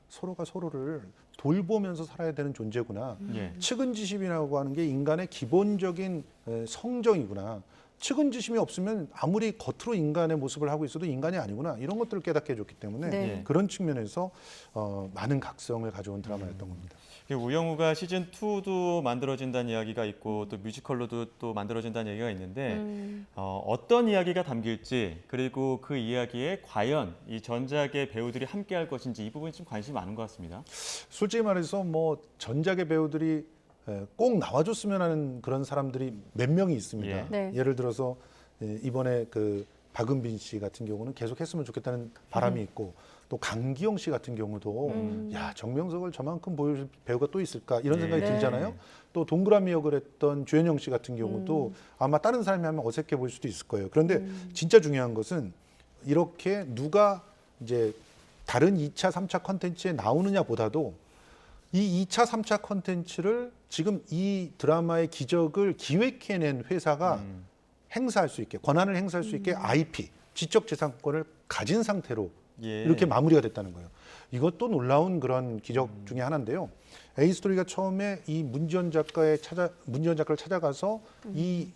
서로가 서로를 돌보면서 살아야 되는 존재구나. 예. 측은지심이라고 하는 게 인간의 기본적인 성정이구나. 측은지심이 없으면 아무리 겉으로 인간의 모습을 하고 있어도 인간이 아니구나. 이런 것들을 깨닫게 해줬기 때문에 네. 그런 측면에서 많은 각성을 가져온 드라마였던 겁니다. 우영우가 시즌 2도 만들어진다는 이야기가 있고 또 뮤지컬로도 또 만들어진다는 얘기가 있는데 어떤 이야기가 담길지 그리고 그 이야기에 과연 이 전작의 배우들이 함께할 것인지 이 부분이 좀 관심이 많은 것 같습니다. 솔직히 말해서 뭐 전작의 배우들이 꼭 나와줬으면 하는 그런 사람들이 몇 명이 있습니다. 예. 네. 예를 들어서 이번에 그 박은빈 씨 같은 경우는 계속 했으면 좋겠다는 바람이 있고 또 강기영 씨 같은 경우도 정명석을 저만큼 보여줄 배우가 또 있을까 이런 생각이 네. 들잖아요. 또 동그라미 역을 했던 주현영 씨 같은 경우도 아마 다른 사람이 하면 어색해 보일 수도 있을 거예요. 그런데 진짜 중요한 것은 이렇게 누가 이제 다른 2차, 3차 컨텐츠에 나오느냐 보다도 이 2차, 3차 컨텐츠를 지금 이 드라마의 기적을 기획해낸 회사가 행사할 수 있게, 권한을 행사할 수 있게 IP, 지적재산권을 가진 상태로 예. 이렇게 마무리가 됐다는 거예요. 이것도 놀라운 그런 기적 중에 하나인데요. A스토리가 처음에 이 문지연 작가를 찾아가서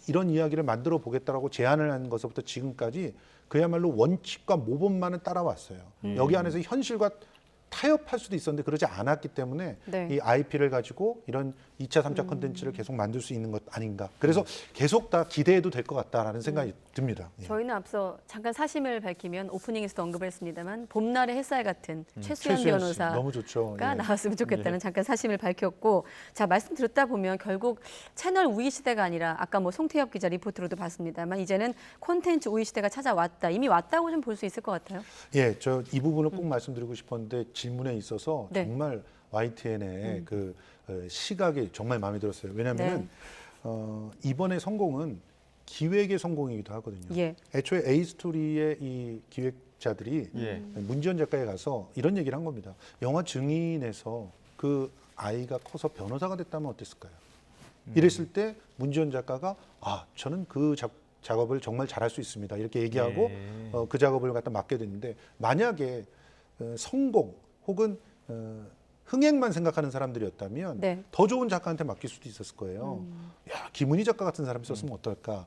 이런 이야기를 만들어 보겠다라고 제안을 한 것부터 지금까지 그야말로 원칙과 모범만을 따라왔어요. 여기 안에서 현실과 타협할 수도 있었는데 그러지 않았기 때문에 네. 이 IP를 가지고 이런 2차, 3차 컨텐츠를 계속 만들 수 있는 것 아닌가. 그래서 계속 다 기대해도 될 것 같다라는 생각이 듭니다. 예. 저희는 앞서 잠깐 사심을 밝히면 오프닝에서도 언급을 했습니다만 봄날의 햇살 같은 최수연 최수연 씨, 변호사가 너무 좋죠. 예. 나왔으면 좋겠다는 잠깐 사심을 밝혔고 자 말씀 들었다 보면 결국 채널 우위 시대가 아니라 아까 뭐 송태엽 기자 리포트로도 봤습니다만 이제는 콘텐츠 우위 시대가 찾아왔다. 이미 왔다고 좀 볼 수 있을 것 같아요. 예, 저 이 부분을 꼭 말씀드리고 싶었는데 질문에 있어서 네. 정말 YTN의 그 시각이 정말 마음에 들었어요. 왜냐하면 이번의 성공은 기획의 성공이기도 하거든요. 예. 애초에 A스토리의 이 기획자들이 예. 문지연 작가에 가서 이런 얘기를 한 겁니다. 영화 증인에서 그 아이가 커서 변호사가 됐다면 어땠을까요? 이랬을 때 문지연 작가가 저는 그 작업을 정말 잘할 수 있습니다. 이렇게 얘기하고 그 작업을 갖다 맡게 됐는데 만약에 성공 혹은 흥행만 생각하는 사람들이었다면 네. 더 좋은 작가한테 맡길 수도 있었을 거예요. 야, 김은희 작가 같은 사람이 썼으면 어떨까?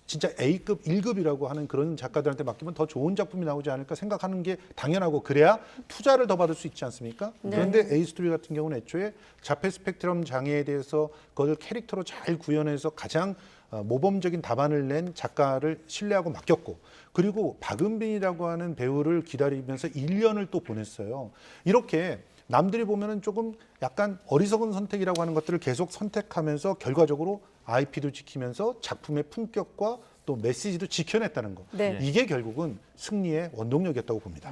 진짜 A급, 1급이라고 하는 그런 작가들한테 맡기면 더 좋은 작품이 나오지 않을까 생각하는 게 당연하고 그래야 투자를 더 받을 수 있지 않습니까? 네. 그런데 A스토리 같은 경우는 애초에 자폐 스펙트럼 장애에 대해서 그걸 캐릭터로 잘 구현해서 가장 모범적인 답안을 낸 작가를 신뢰하고 맡겼고 그리고 박은빈이라고 하는 배우를 기다리면서 1년을 또 보냈어요. 이렇게 남들이 보면은 조금 약간 어리석은 선택이라고 하는 것들을 계속 선택하면서 결과적으로 IP도 지키면서 작품의 품격과 또 메시지도 지켜냈다는 거. 네. 이게 결국은 승리의 원동력이었다고 봅니다.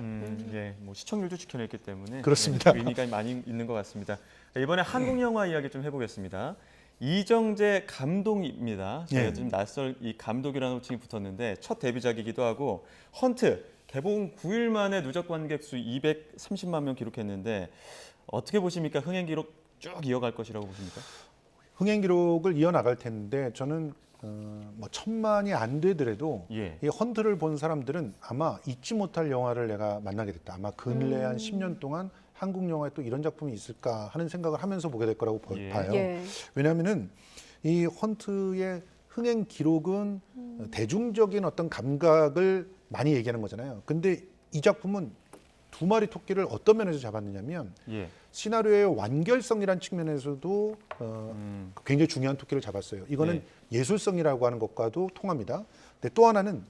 예, 뭐 시청률도 지켜냈기 때문에 그렇습니다. 예, 의미가 많이 있는 것 같습니다. 이번에 한국 영화 이야기 좀 해보겠습니다. 이정재 감독입니다. 제가 예. 좀 낯설 이 감독이라는 호칭이 붙었는데 첫 데뷔작이기도 하고 헌트 개봉 9일 만에 누적 관객 수 230만 명 기록했는데 어떻게 보십니까? 흥행 기록 쭉 이어갈 것이라고 보십니까? 흥행 기록을 이어나갈 텐데 저는 뭐 1000만이 안 되더라도 예. 이 헌트를 본 사람들은 아마 잊지 못할 영화를 내가 만나게 됐다. 아마 근래 한 10년 동안 한국 영화에 또 이런 작품이 있을까 하는 생각을 하면서 보게 될 거라고 봐요. 예. 왜냐하면은 이 헌트의 흥행 기록은 대중적인 어떤 감각을 많이 얘기하는 거잖아요. 근데 이 작품은 두 마리 토끼를 어떤 면에서 잡았느냐면 예. 시나리오의 완결성이라는 측면에서도 굉장히 중요한 토끼를 잡았어요. 이거는 예술성이라고 하는 것과도 통합니다. 근데 또 하나는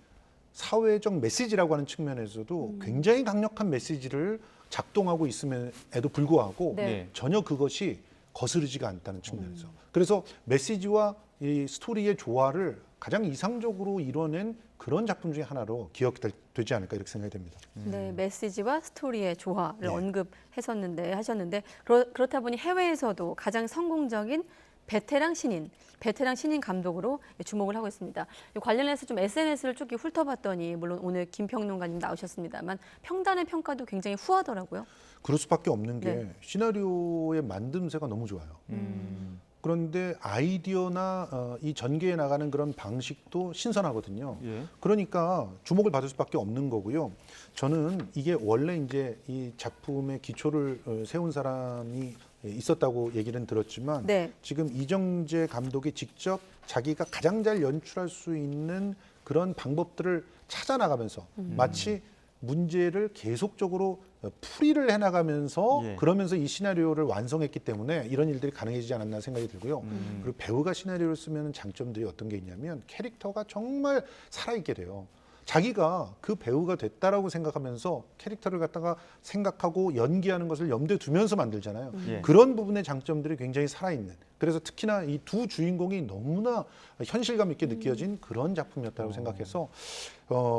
사회적 메시지라고 하는 측면에서도 굉장히 강력한 메시지를 작동하고 있음에도 불구하고 네. 전혀 그것이 거스르지가 않다는 측면에서. 그래서 메시지와 이 스토리의 조화를 가장 이상적으로 이뤄낸 그런 작품 중에 하나로 기억되지 않을까 이렇게 생각이 됩니다. 네, 메시지와 스토리의 조화를 예. 하셨는데 그렇다 보니 해외에서도 가장 성공적인 베테랑 신인 감독으로 주목을 하고 있습니다. 관련해서 좀 SNS를 쭉 훑어봤더니 물론 오늘 김평론가님 나오셨습니다만 평단의 평가도 굉장히 후하더라고요. 그럴 수밖에 없는 게 네. 시나리오의 만듦새가 너무 좋아요. 그런데 아이디어나 이 전개해 나가는 그런 방식도 신선하거든요. 예. 그러니까 주목을 받을 수밖에 없는 거고요. 저는 이게 원래 이제 이 작품의 기초를 세운 사람이 있었다고 얘기는 들었지만 네. 지금 이정재 감독이 직접 자기가 가장 잘 연출할 수 있는 그런 방법들을 찾아 나가면서 마치 문제를 계속적으로 풀이를 해나가면서 예. 그러면서 이 시나리오를 완성했기 때문에 이런 일들이 가능해지지 않았나 생각이 들고요. 그리고 배우가 시나리오를 쓰면 장점들이 어떤 게 있냐면 캐릭터가 정말 살아있게 돼요. 자기가 그 배우가 됐다라고 생각하면서 캐릭터를 갖다가 생각하고 연기하는 것을 염두에 두면서 만들잖아요. 예. 그런 부분의 장점들이 굉장히 살아있는. 그래서 특히나 이 두 주인공이 너무나 현실감 있게 느껴진 그런 작품이었다고 생각해서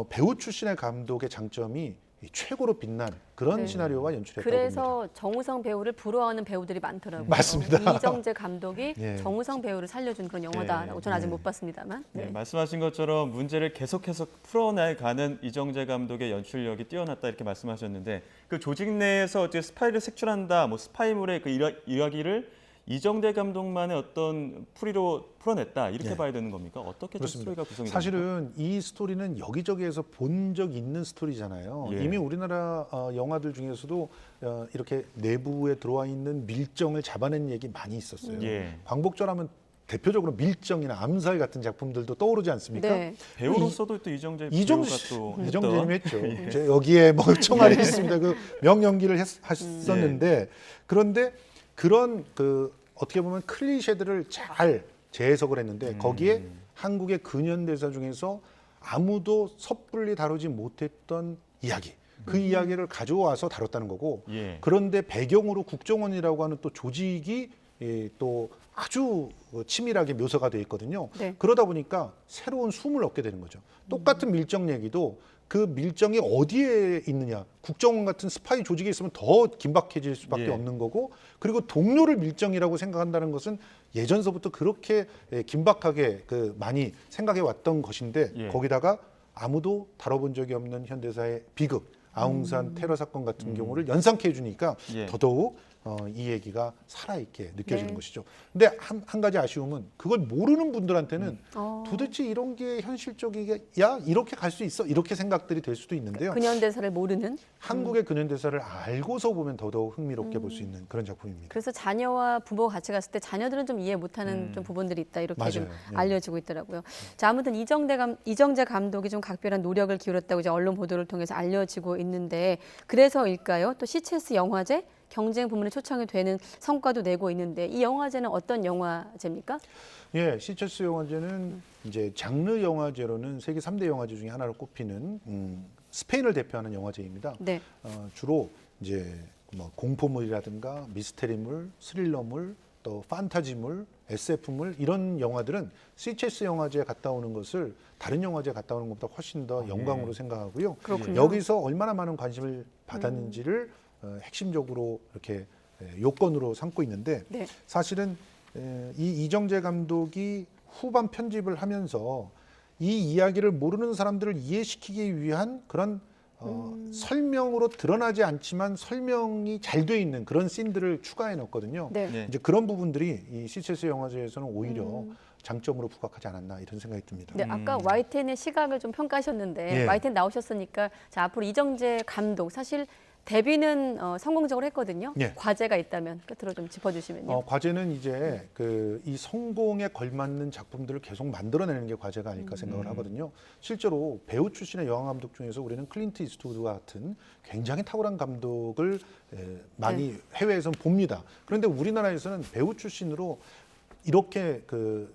배우 출신의 감독의 장점이 최고로 빛난 그런 네. 시나리오와 연출이었다고 봅니다. 그래서 정우성 배우를 부러워하는 배우들이 많더라고요. 맞습니다. 이정재 감독이 예. 정우성 배우를 살려준 그런 영화다라고 저는 아직 못 봤습니다만. 네, 네. 말씀하신 것처럼 문제를 계속해서 풀어나가는 이정재 감독의 연출력이 뛰어났다 이렇게 말씀하셨는데 그 조직 내에서 어떻게 스파이를 색출한다, 뭐 스파이물의 그 이야기를 이정재 감독만의 어떤 풀이로 풀어냈다 이렇게 네. 봐야 되는 겁니까? 어떻게 좀 스토리가 구성이 됩니까? 사실은 이 스토리는 여기저기에서 본 적 있는 스토리잖아요. 예. 이미 우리나라 영화들 중에서도 이렇게 내부에 들어와 있는 밀정을 잡아낸 얘기 많이 있었어요. 예. 광복절하면 대표적으로 밀정이나 암살 같은 작품들도 떠오르지 않습니까? 네. 배우로서도 또 이정재 이정재 배우가 또 이정재님 했죠. 예. 제 여기에 뭐 총알이 있습니다. 그 명연기를 하셨었는데 그런데 그런 그 어떻게 보면 클리셰들을 잘 재해석을 했는데 거기에 한국의 근현대사 중에서 아무도 섣불리 다루지 못했던 이야기. 그 이야기를 가져와서 다뤘다는 거고 예. 그런데 배경으로 국정원이라고 하는 또 조직이 또 아주 치밀하게 묘사가 되어 있거든요. 네. 그러다 보니까 새로운 숨을 얻게 되는 거죠. 똑같은 밀정 얘기도 그 밀정이 어디에 있느냐. 국정원 같은 스파이 조직에 있으면 더 긴박해질 수밖에 예. 없는 거고 그리고 동료를 밀정이라고 생각한다는 것은 예전서부터 그렇게 긴박하게 많이 생각해 왔던 것인데 예. 거기다가 아무도 다뤄본 적이 없는 현대사의 비극, 아웅산 테러 사건 같은 경우를 연상케 해주니까 예. 더더욱 이 얘기가 살아있게 느껴지는 것이죠. 근데 한 가지 아쉬움은 그걸 모르는 분들한테는 도대체 이런 게 현실적이야? 이렇게 갈 수 있어? 이렇게 생각들이 될 수도 있는데요. 근현대사를 모르는? 한국의 근현대사를 알고서 보면 더더욱 흥미롭게 볼 수 있는 그런 작품입니다. 그래서 자녀와 부모가 같이 갔을 때 자녀들은 좀 이해 못하는 좀 부분들이 있다 이렇게 맞아요. 좀 알려지고 있더라고요. 자, 아무튼 이정재 감독이 좀 각별한 노력을 기울였다고 이제 언론 보도를 통해서 알려지고 있는데 그래서일까요? 또 CCS 영화제 경쟁 부문에 초청이 되는 성과도 내고 있는데 이 영화제는 어떤 영화제입니까? 예, CCS 영화제는 이제 장르 영화제로는 세계 3대 영화제 중에 하나로 꼽히는 스페인을 대표하는 영화제입니다. 네. 주로 이제 뭐 공포물이라든가 미스테리물, 스릴러물, 또 판타지물, SF물 이런 영화들은 CCS 영화제에 갔다 오는 것을 다른 영화제에 갔다 오는 것보다 훨씬 더 영광으로 생각하고요. 그렇군요. 여기서 얼마나 많은 관심을 받았는지를 핵심적으로 이렇게 요건으로 삼고 있는데 네. 사실은 이 이정재 감독이 후반 편집을 하면서 이 이야기를 모르는 사람들을 이해시키기 위한 그런 설명으로 드러나지 않지만 설명이 잘 돼 있는 그런 씬들을 추가해 넣었거든요. 네. 이제 그런 부분들이 이 CCS 영화제에서는 오히려 장점으로 부각하지 않았나 이런 생각이 듭니다. 네, 아까 YTN의 시각을 좀 평가하셨는데 예. YTN 나오셨으니까 자, 앞으로 이정재 감독 사실 데뷔는 성공적으로 했거든요. 예. 과제가 있다면 끝으로 좀 짚어주시면요. 과제는 이제 이 성공에 걸맞는 작품들을 계속 만들어내는 게 과제가 아닐까 생각을 하거든요. 실제로 배우 출신의 영화 감독 중에서 우리는 클린트 이스트우드와 같은 굉장히 탁월한 감독을 많이 해외에서는 봅니다. 그런데 우리나라에서는 배우 출신으로 이렇게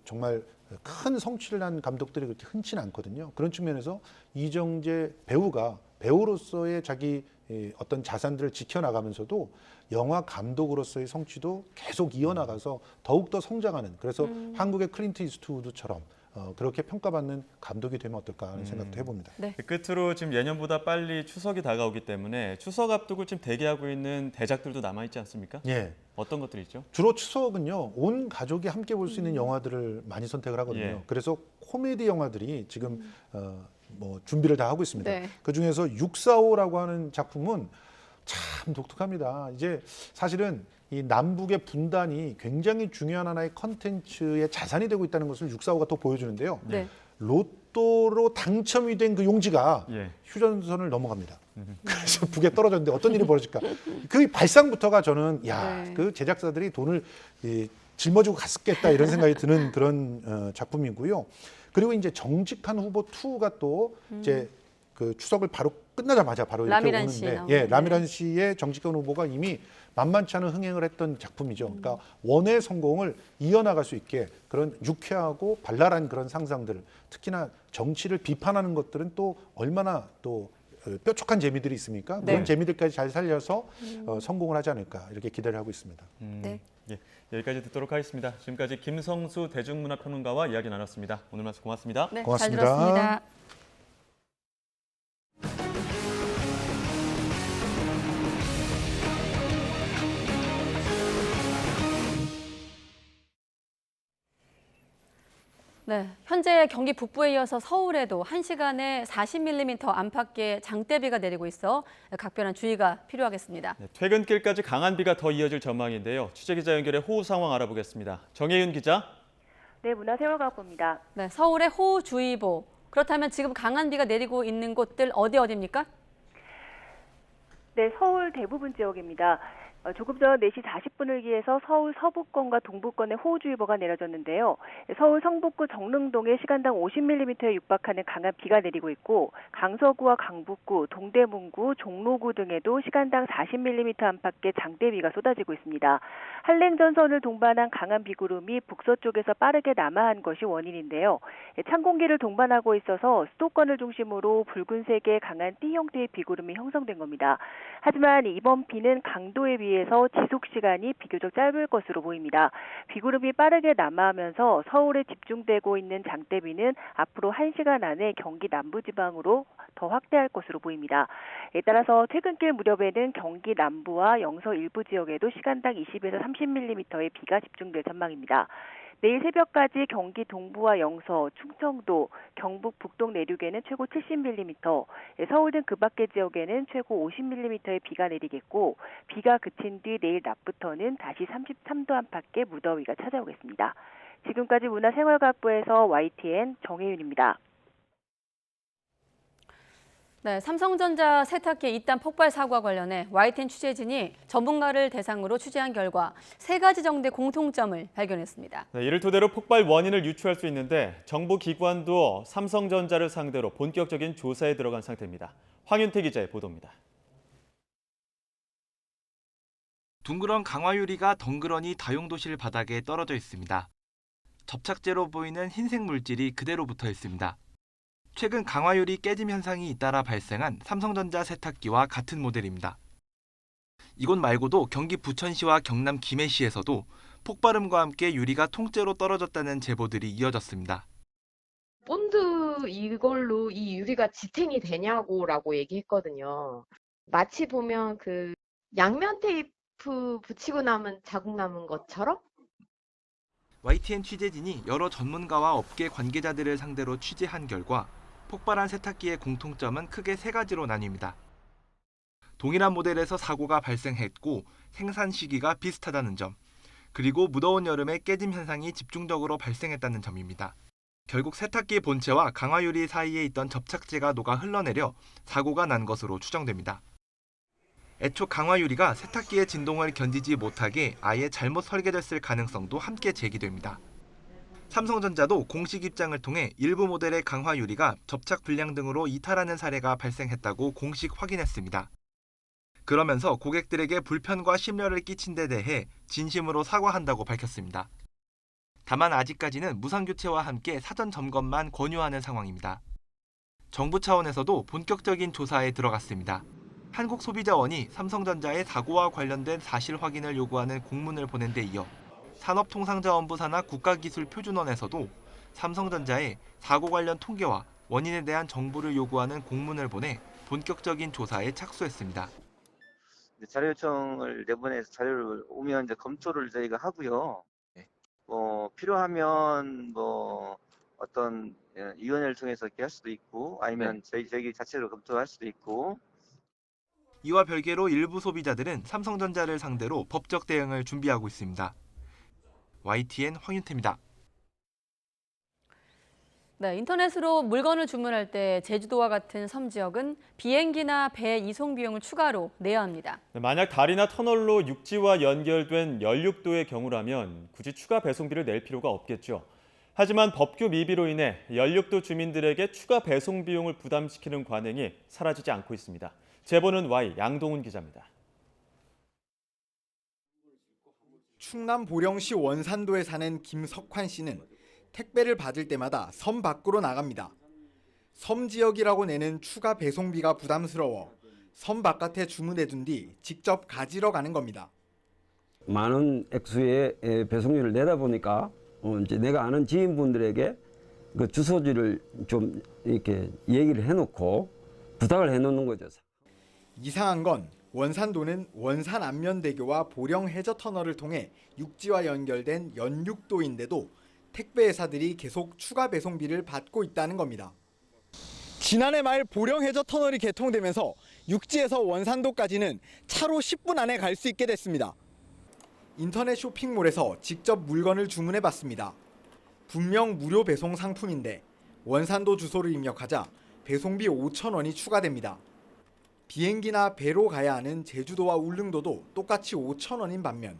정말 큰 성취를 한 감독들이 그렇게 흔치는 않거든요. 그런 측면에서 이정재 배우가 배우로서의 자기 어떤 자산들을 지켜나가면서도 영화 감독으로서의 성취도 계속 이어나가서 더욱더 성장하는 그래서 한국의 클린트 이스트우드처럼 그렇게 평가받는 감독이 되면 어떨까 하는 생각도 해봅니다. 네. 끝으로 지금 예년보다 빨리 추석이 다가오기 때문에 추석 앞두고 지금 대기하고 있는 대작들도 남아있지 않습니까? 예. 어떤 것들이 있죠? 주로 추석은요 온 가족이 함께 볼 수 있는 영화들을 많이 선택을 하거든요. 예. 그래서 코미디 영화들이 지금 뭐 준비를 다 하고 있습니다. 네. 그 중에서 645라고 하는 작품은 참 독특합니다. 이제 사실은 이 남북의 분단이 굉장히 중요한 하나의 컨텐츠의 자산이 되고 있다는 것을 645가 또 보여주는데요. 네. 로또로 당첨이 된 그 용지가 휴전선을 넘어갑니다. 그래서 북에 떨어졌는데 어떤 일이 벌어질까? 그 발상부터가 저는 그 제작사들이 돈을 짊어지고 갔겠다 이런 생각이 드는 그런 작품이고요. 그리고 이제 정직한 후보 2가 또 이제 그 추석을 바로 끝나자마자 바로 이렇게 라미란 오는데, 씨 라미란 씨의 정직한 후보가 이미 만만치 않은 흥행을 했던 작품이죠. 그러니까 원의 성공을 이어나갈 수 있게 그런 유쾌하고 발랄한 그런 상상들, 특히나 정치를 비판하는 것들은 또 얼마나 또 뾰족한 재미들이 있습니까? 그런 재미들까지 잘 살려서 성공을 하지 않을까 이렇게 기대를 하고 있습니다. 네. 예, 여기까지 듣도록 하겠습니다. 지금까지 김성수 대중문화평론가와 이야기 나눴습니다. 오늘 말씀 고맙습니다. 네, 고맙습니다. 잘 들었습니다. 네, 현재 경기 북부에 이어서 서울에도 1시간에 40mm 안팎의 장대비가 내리고 있어 각별한 주의가 필요하겠습니다. 네, 퇴근길까지 강한 비가 더 이어질 전망인데요. 취재기자 연결해 호우 상황 알아보겠습니다. 정혜윤 기자. 네, 문화세월가고입니다. 네, 서울의 호우주의보. 그렇다면 지금 강한 비가 내리고 있는 곳들 어디입니까? 네, 서울 대부분 지역입니다. 조금 전 4시 40분을 기해서 서울 서부권과 동부권에 호우주의보가 내려졌는데요. 서울 성북구 정릉동에 시간당 50mm에 육박하는 강한 비가 내리고 있고 강서구와 강북구, 동대문구, 종로구 등에도 시간당 40mm 안팎의 장대비가 쏟아지고 있습니다. 한랭전선을 동반한 강한 비구름이 북서쪽에서 빠르게 남하한 것이 원인인데요. 찬 공기를 동반하고 있어서 수도권을 중심으로 붉은색의 강한 띠 형태의 비구름이 형성된 겁니다. 하지만 이번 비는 강도에 비해서 지속 시간이 비교적 짧을 것으로 보입니다. 비구름이 빠르게 남하하면서 서울에 집중되고 있는 장대비는 앞으로 1시간 안에 경기 남부지방으로 더 확대할 것으로 보입니다. 따라서 퇴근길 무렵에는 경기 남부와 영서 일부 지역에도 시간당 20에서 30mm의 비가 집중될 전망입니다. 내일 새벽까지 경기 동부와 영서, 충청도, 경북 북동 내륙에는 최고 70mm, 서울 등 그 밖의 지역에는 최고 50mm의 비가 내리겠고 비가 그친 뒤 내일 낮부터는 다시 33도 안팎의 무더위가 찾아오겠습니다. 지금까지 문화생활과학부에서 YTN 정혜윤입니다. 네, 삼성전자 세탁기 2단 폭발 사고와 관련해 YTN 취재진이 전문가를 대상으로 취재한 결과 3가지 정도의 공통점을 발견했습니다. 네, 이를 토대로 폭발 원인을 유추할 수 있는데 정부 기관도 삼성전자를 상대로 본격적인 조사에 들어간 상태입니다. 황윤태 기자의 보도입니다. 둥그런 강화유리가 덩그러니 다용도실 바닥에 떨어져 있습니다. 접착제로 보이는 흰색 물질이 그대로 붙어 있습니다. 최근 강화유리 깨짐 현상이 잇따라 발생한 삼성전자 세탁기와 같은 모델입니다. 이곳 말고도 경기 부천시와 경남 김해시에서도 폭발음과 함께 유리가 통째로 떨어졌다는 제보들이 이어졌습니다. 본드 이걸로 이 유리가 지탱이 되냐고라고 얘기했거든요. 마치 보면 그 양면 테이프 붙이고 나면 자국 남은 것처럼? YTN 취재진이 여러 전문가와 업계 관계자들을 상대로 취재한 결과 폭발한 세탁기의 공통점은 크게 3가지로 나뉩니다. 동일한 모델에서 사고가 발생했고 생산 시기가 비슷하다는 점, 그리고 무더운 여름에 깨짐 현상이 집중적으로 발생했다는 점입니다. 결국 세탁기 본체와 강화유리 사이에 있던 접착제가 녹아 흘러내려 사고가 난 것으로 추정됩니다. 애초 강화유리가 세탁기의 진동을 견디지 못하게 아예 잘못 설계됐을 가능성도 함께 제기됩니다. 삼성전자도 공식 입장을 통해 일부 모델의 강화유리가 접착 불량 등으로 이탈하는 사례가 발생했다고 공식 확인했습니다. 그러면서 고객들에게 불편과 심려를 끼친 데 대해 진심으로 사과한다고 밝혔습니다. 다만 아직까지는 무상교체와 함께 사전 점검만 권유하는 상황입니다. 정부 차원에서도 본격적인 조사에 들어갔습니다. 한국소비자원이 삼성전자의 사고와 관련된 사실 확인을 요구하는 공문을 보낸 데 이어 산업통상자원부 산하 국가기술표준원에서도 삼성전자의 사고 관련 통계와 원인에 대한 정보를 요구하는 공문을 보내 본격적인 조사에 착수했습니다. 자료 요청을 내보내서 자료를 오면 이제 검토를 저희가 하고요. 필요하면 어떤 위원회를 통해서 이렇게 할 수도 있고 아니면 저희 자체로 검토할 수도 있고. 이와 별개로 일부 소비자들은 삼성전자를 상대로 법적 대응을 준비하고 있습니다. YTN 황윤태입니다. 네, 인터넷으로 물건을 주문할 때 제주도와 같은 섬 지역은 비행기나 배 이송 비용을 추가로 내야 합니다. 네, 만약 다리나 터널로 육지와 연결된 연륙도의 경우라면 굳이 추가 배송비를 낼 필요가 없겠죠. 하지만 법규 미비로 인해 연륙도 주민들에게 추가 배송 비용을 부담시키는 관행이 사라지지 않고 있습니다. 제보는 Y 양동훈 기자입니다. 충남 보령시 원산도에 사는 김석환 씨는 택배를 받을 때마다 섬 밖으로 나갑니다. 섬 지역이라고 내는 추가 배송비가 부담스러워 섬 바깥에 주문해둔 뒤 직접 가지러 가는 겁니다. 많은 액수의 배송료를 내다 보니까 이제 내가 아는 지인분들에게 그 주소지를 좀 이렇게 얘기를 해놓고 부탁을 해놓는 거죠. 이상한 건 원산도는 원산 안면대교와 보령 해저터널을 통해 육지와 연결된 연륙도인데도 택배 회사들이 계속 추가 배송비를 받고 있다는 겁니다. 지난해 말 보령 해저터널이 개통되면서 육지에서 원산도까지는 차로 10분 안에 갈 수 있게 됐습니다. 인터넷 쇼핑몰에서 직접 물건을 주문해봤습니다. 분명 무료 배송 상품인데 원산도 주소를 입력하자 배송비 5,000원이 추가됩니다. 비행기나 배로 가야 하는 제주도와 울릉도도 똑같이 5,000원인 반면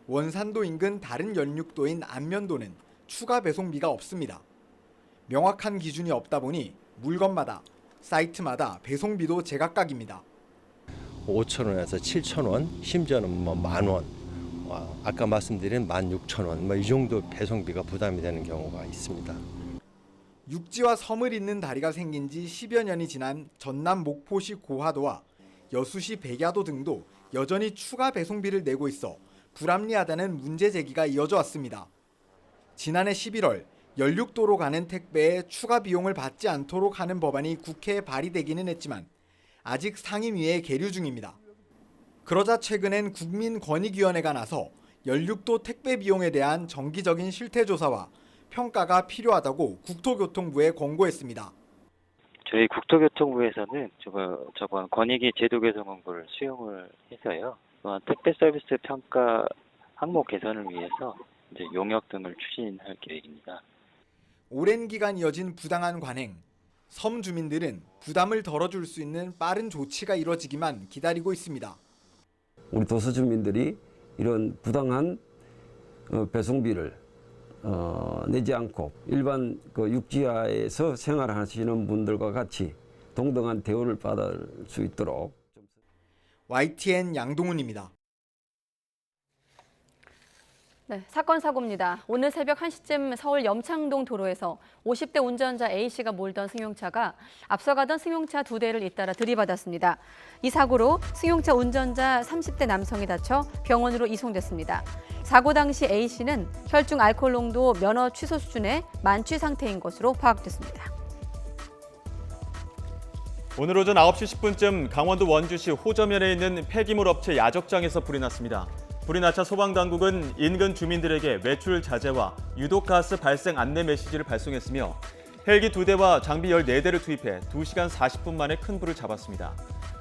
원산도 인근 다른 연륙도인 안면도는 추가 배송비가 없습니다. 명확한 기준이 없다 보니 물건마다 사이트마다 배송비도 제각각입니다. 5,000원에서 7,000원, 심지어는 10,000원, 아까 말씀드린 16,000원, 이 정도 배송비가 부담이 되는 경우가 있습니다. 육지와 섬을 잇는 다리가 생긴 지 10여 년이 지난 전남 목포시 고화도와 여수시 백야도 등도 여전히 추가 배송비를 내고 있어 불합리하다는 문제 제기가 이어져 왔습니다. 지난해 11월 연륙도로 가는 택배에 추가 비용을 받지 않도록 하는 법안이 국회에 발의되기는 했지만 아직 상임위에 계류 중입니다. 그러자 최근엔 국민권익위원회가 나서 연륙도 택배 비용에 대한 정기적인 실태 조사와 평가가 필요하다고 국토교통부에 권고했습니다. 저희 국토교통부에서는 저번 권익위 제도 개선 공고를 수용을 해서요. 또한 택배 서비스 평가 항목 개선을 위해서 이제 용역 등을 추진할 계획입니다. 오랜 기간 이어진 부당한 관행, 섬 주민들은 부담을 덜어줄 수 있는 빠른 조치가 이뤄지기만 기다리고 있습니다. 우리 도서 주민들이 이런 부당한 배송비를 내지 않고 일반 육지하에서 생활하시는 분들과 같이 동등한 대우를 받을 수 있도록. YTN 양동훈입니다. 네, 사건 사고입니다. 오늘 새벽 1시쯤 서울 염창동 도로에서 50대 운전자 A씨가 몰던 승용차가 앞서가던 승용차 2대를 잇따라 들이받았습니다. 이 사고로 승용차 운전자 30대 남성이 다쳐 병원으로 이송됐습니다. 사고 당시 A씨는 혈중 알코올 농도 면허 취소 수준의 만취 상태인 것으로 파악됐습니다. 오늘 오전 9시 10분쯤 강원도 원주시 호저면에 있는 폐기물 업체 야적장에서 불이 났습니다. 불이 나자 소방당국은 인근 주민들에게 외출 자제와 유독가스 발생 안내 메시지를 발송했으며 헬기 2대와 장비 14대를 투입해 2시간 40분 만에 큰 불을 잡았습니다.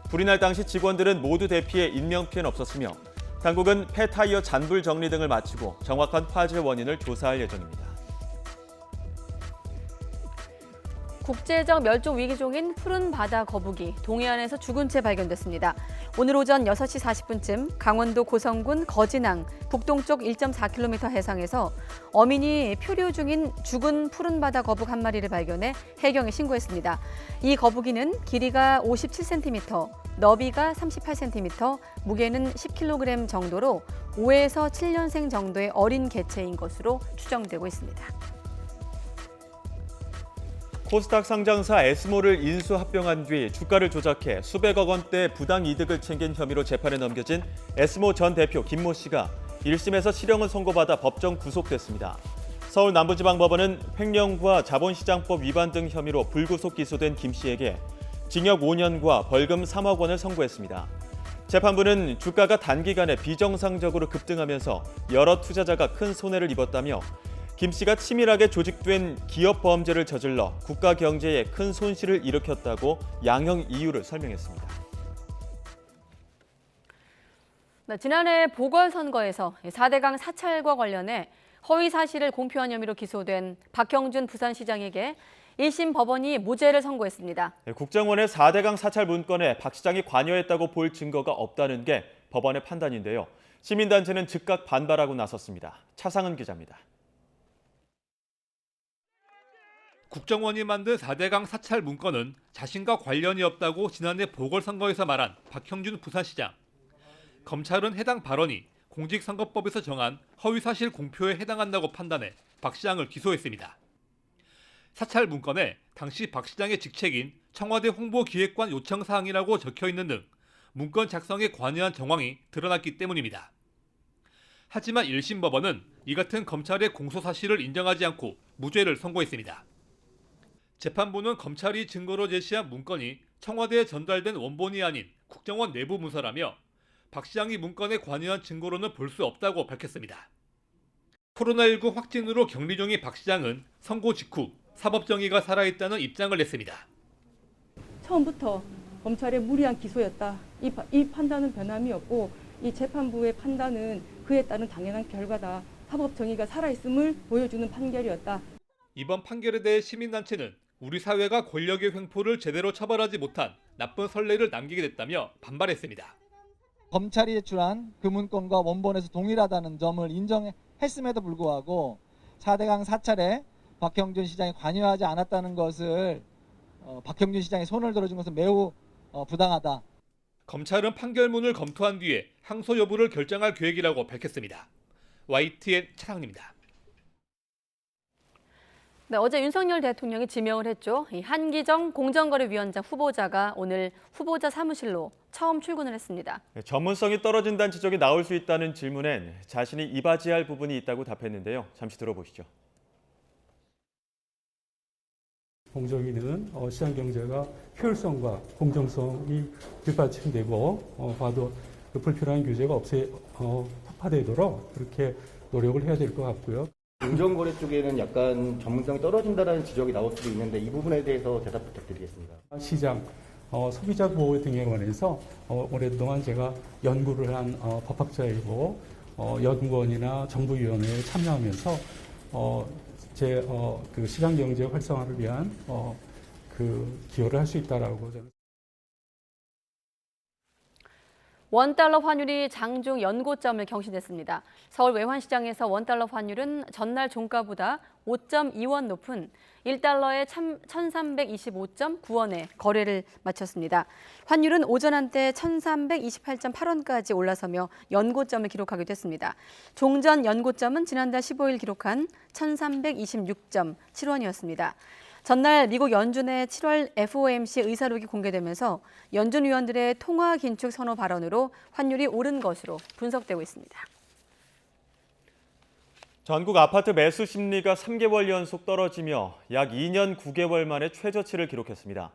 불이 날 당시 직원들은 모두 대피해 인명피해는 없었으며 당국은 폐타이어 잔불 정리 등을 마치고 정확한 화재 원인을 조사할 예정입니다. 국제적 멸종 위기종인 푸른 바다 거북이 동해안에서 죽은 채 발견됐습니다. 오늘 오전 6시 40분쯤 강원도 고성군 거진항 북동쪽 1.4km 해상에서 어민이 표류 중인 죽은 푸른 바다 거북 한 마리를 발견해 해경에 신고했습니다. 이 거북이는 길이가 57cm, 너비가 38cm, 무게는 10kg 정도로 5에서 7년생 정도의 어린 개체인 것으로 추정되고 있습니다. 코스닥 상장사 에스모를 인수합병한 뒤 주가를 조작해 수백억 원대 부당 이득을 챙긴 혐의로 재판에 넘겨진 에스모 전 대표 김모 씨가 1심에서 실형을 선고받아 법정 구속됐습니다. 서울 남부지방법원은 횡령과 자본시장법 위반 등 혐의로 불구속 기소된 김 씨에게 징역 5년과 벌금 3억 원을 선고했습니다. 재판부는 주가가 단기간에 비정상적으로 급등하면서 여러 투자자가 큰 손해를 입었다며 김 씨가 치밀하게 조직된 기업 범죄를 저질러 국가 경제에 큰 손실을 일으켰다고 양형 이유를 설명했습니다. 지난해 보궐선거에서 4대강 사찰과 관련해 허위 사실을 공표한 혐의로 기소된 박형준 부산시장에게 1심 법원이 무죄를 선고했습니다. 국정원의 4대강 사찰 문건에 박 시장이 관여했다고 볼 증거가 없다는 게 법원의 판단인데요. 시민단체는 즉각 반발하고 나섰습니다. 차상은 기자입니다. 국정원이 만든 4대강 사찰 문건은 자신과 관련이 없다고 지난해 보궐선거에서 말한 박형준 부산시장. 검찰은 해당 발언이 공직선거법에서 정한 허위사실 공표에 해당한다고 판단해 박 시장을 기소했습니다. 사찰 문건에 당시 박 시장의 직책인 청와대 홍보기획관 요청사항이라고 적혀있는 등 문건 작성에 관여한 정황이 드러났기 때문입니다. 하지만 1심 법원은 이 같은 검찰의 공소사실을 인정하지 않고 무죄를 선고했습니다. 재판부는 검찰이 증거로 제시한 문건이 청와대에 전달된 원본이 아닌 국정원 내부 문서라며 박 시장이 문건에 관여한 증거로는 볼 수 없다고 밝혔습니다. 코로나19 확진으로 격리 중인 박 시장은 선고 직후 사법정의가 살아있다는 입장을 냈습니다. 처음부터 검찰의 무리한 기소였다. 이 판단은 변함이 없고 이 재판부의 판단은 그에 따른 당연한 결과다. 사법정의가 살아있음을 보여주는 판결이었다. 이번 판결에 대해 시민단체는 우리 사회가 권력의 횡포를 제대로 처벌하지 못한 나쁜 선례를 남기게 됐다며 반발했습니다. 검찰이 제출한 그 문건과 원본에서 동일하다는 점을 인정했음에도 불구하고 4대강 사찰에 박형준 시장이 관여하지 않았다는 것을 박형준 시장이 손을 들어준 것은 매우 부당하다. 검찰은 판결문을 검토한 뒤에 항소 여부를 결정할 계획이라고 밝혔습니다. YTN 차상입니다. 네, 어제 윤석열 대통령이 지명을 했죠. 이 한기정 공정거래위원장 후보자가 오늘 후보자 사무실로 처음 출근을 했습니다. 전문성이 떨어진다는 지적이 나올 수 있다는 질문엔 자신이 이바지할 부분이 있다고 답했는데요. 잠시 들어보시죠. 공정위는 시장 경제가 효율성과 공정성이 뒷받침되고 봐도 불필요한 규제가 특화되도록 그렇게 노력을 해야 될 것 같고요. 공정거래 쪽에는 약간 전문성이 떨어진다는 지적이 나올 수도 있는데 이 부분에 대해서 대답 부탁드리겠습니다. 시장, 소비자 보호 등에 관해서 오랫동안 제가 연구를 한 법학자이고 연구원이나 정부위원회에 참여하면서 제 그 시장 경제 활성화를 위한 그 기여를 할 수 있다라고 저는. 원달러 환율이 장중 연고점을 경신했습니다. 서울 외환시장에서 원달러 환율은 전날 종가보다 5.2원 높은 1달러에 1,325.9원에 거래를 마쳤습니다. 환율은 오전 한때 1,328.8원까지 올라서며 연고점을 기록하게 됐습니다. 종전 연고점은 지난달 15일 기록한 1,326.7원이었습니다. 전날 미국 연준의 7월 FOMC 의사록이 공개되면서 연준 위원들의 통화 긴축 선호 발언으로 환율이 오른 것으로 분석되고 있습니다. 전국 아파트 매수 심리가 3개월 연속 떨어지며 약 2년 9개월 만에 최저치를 기록했습니다.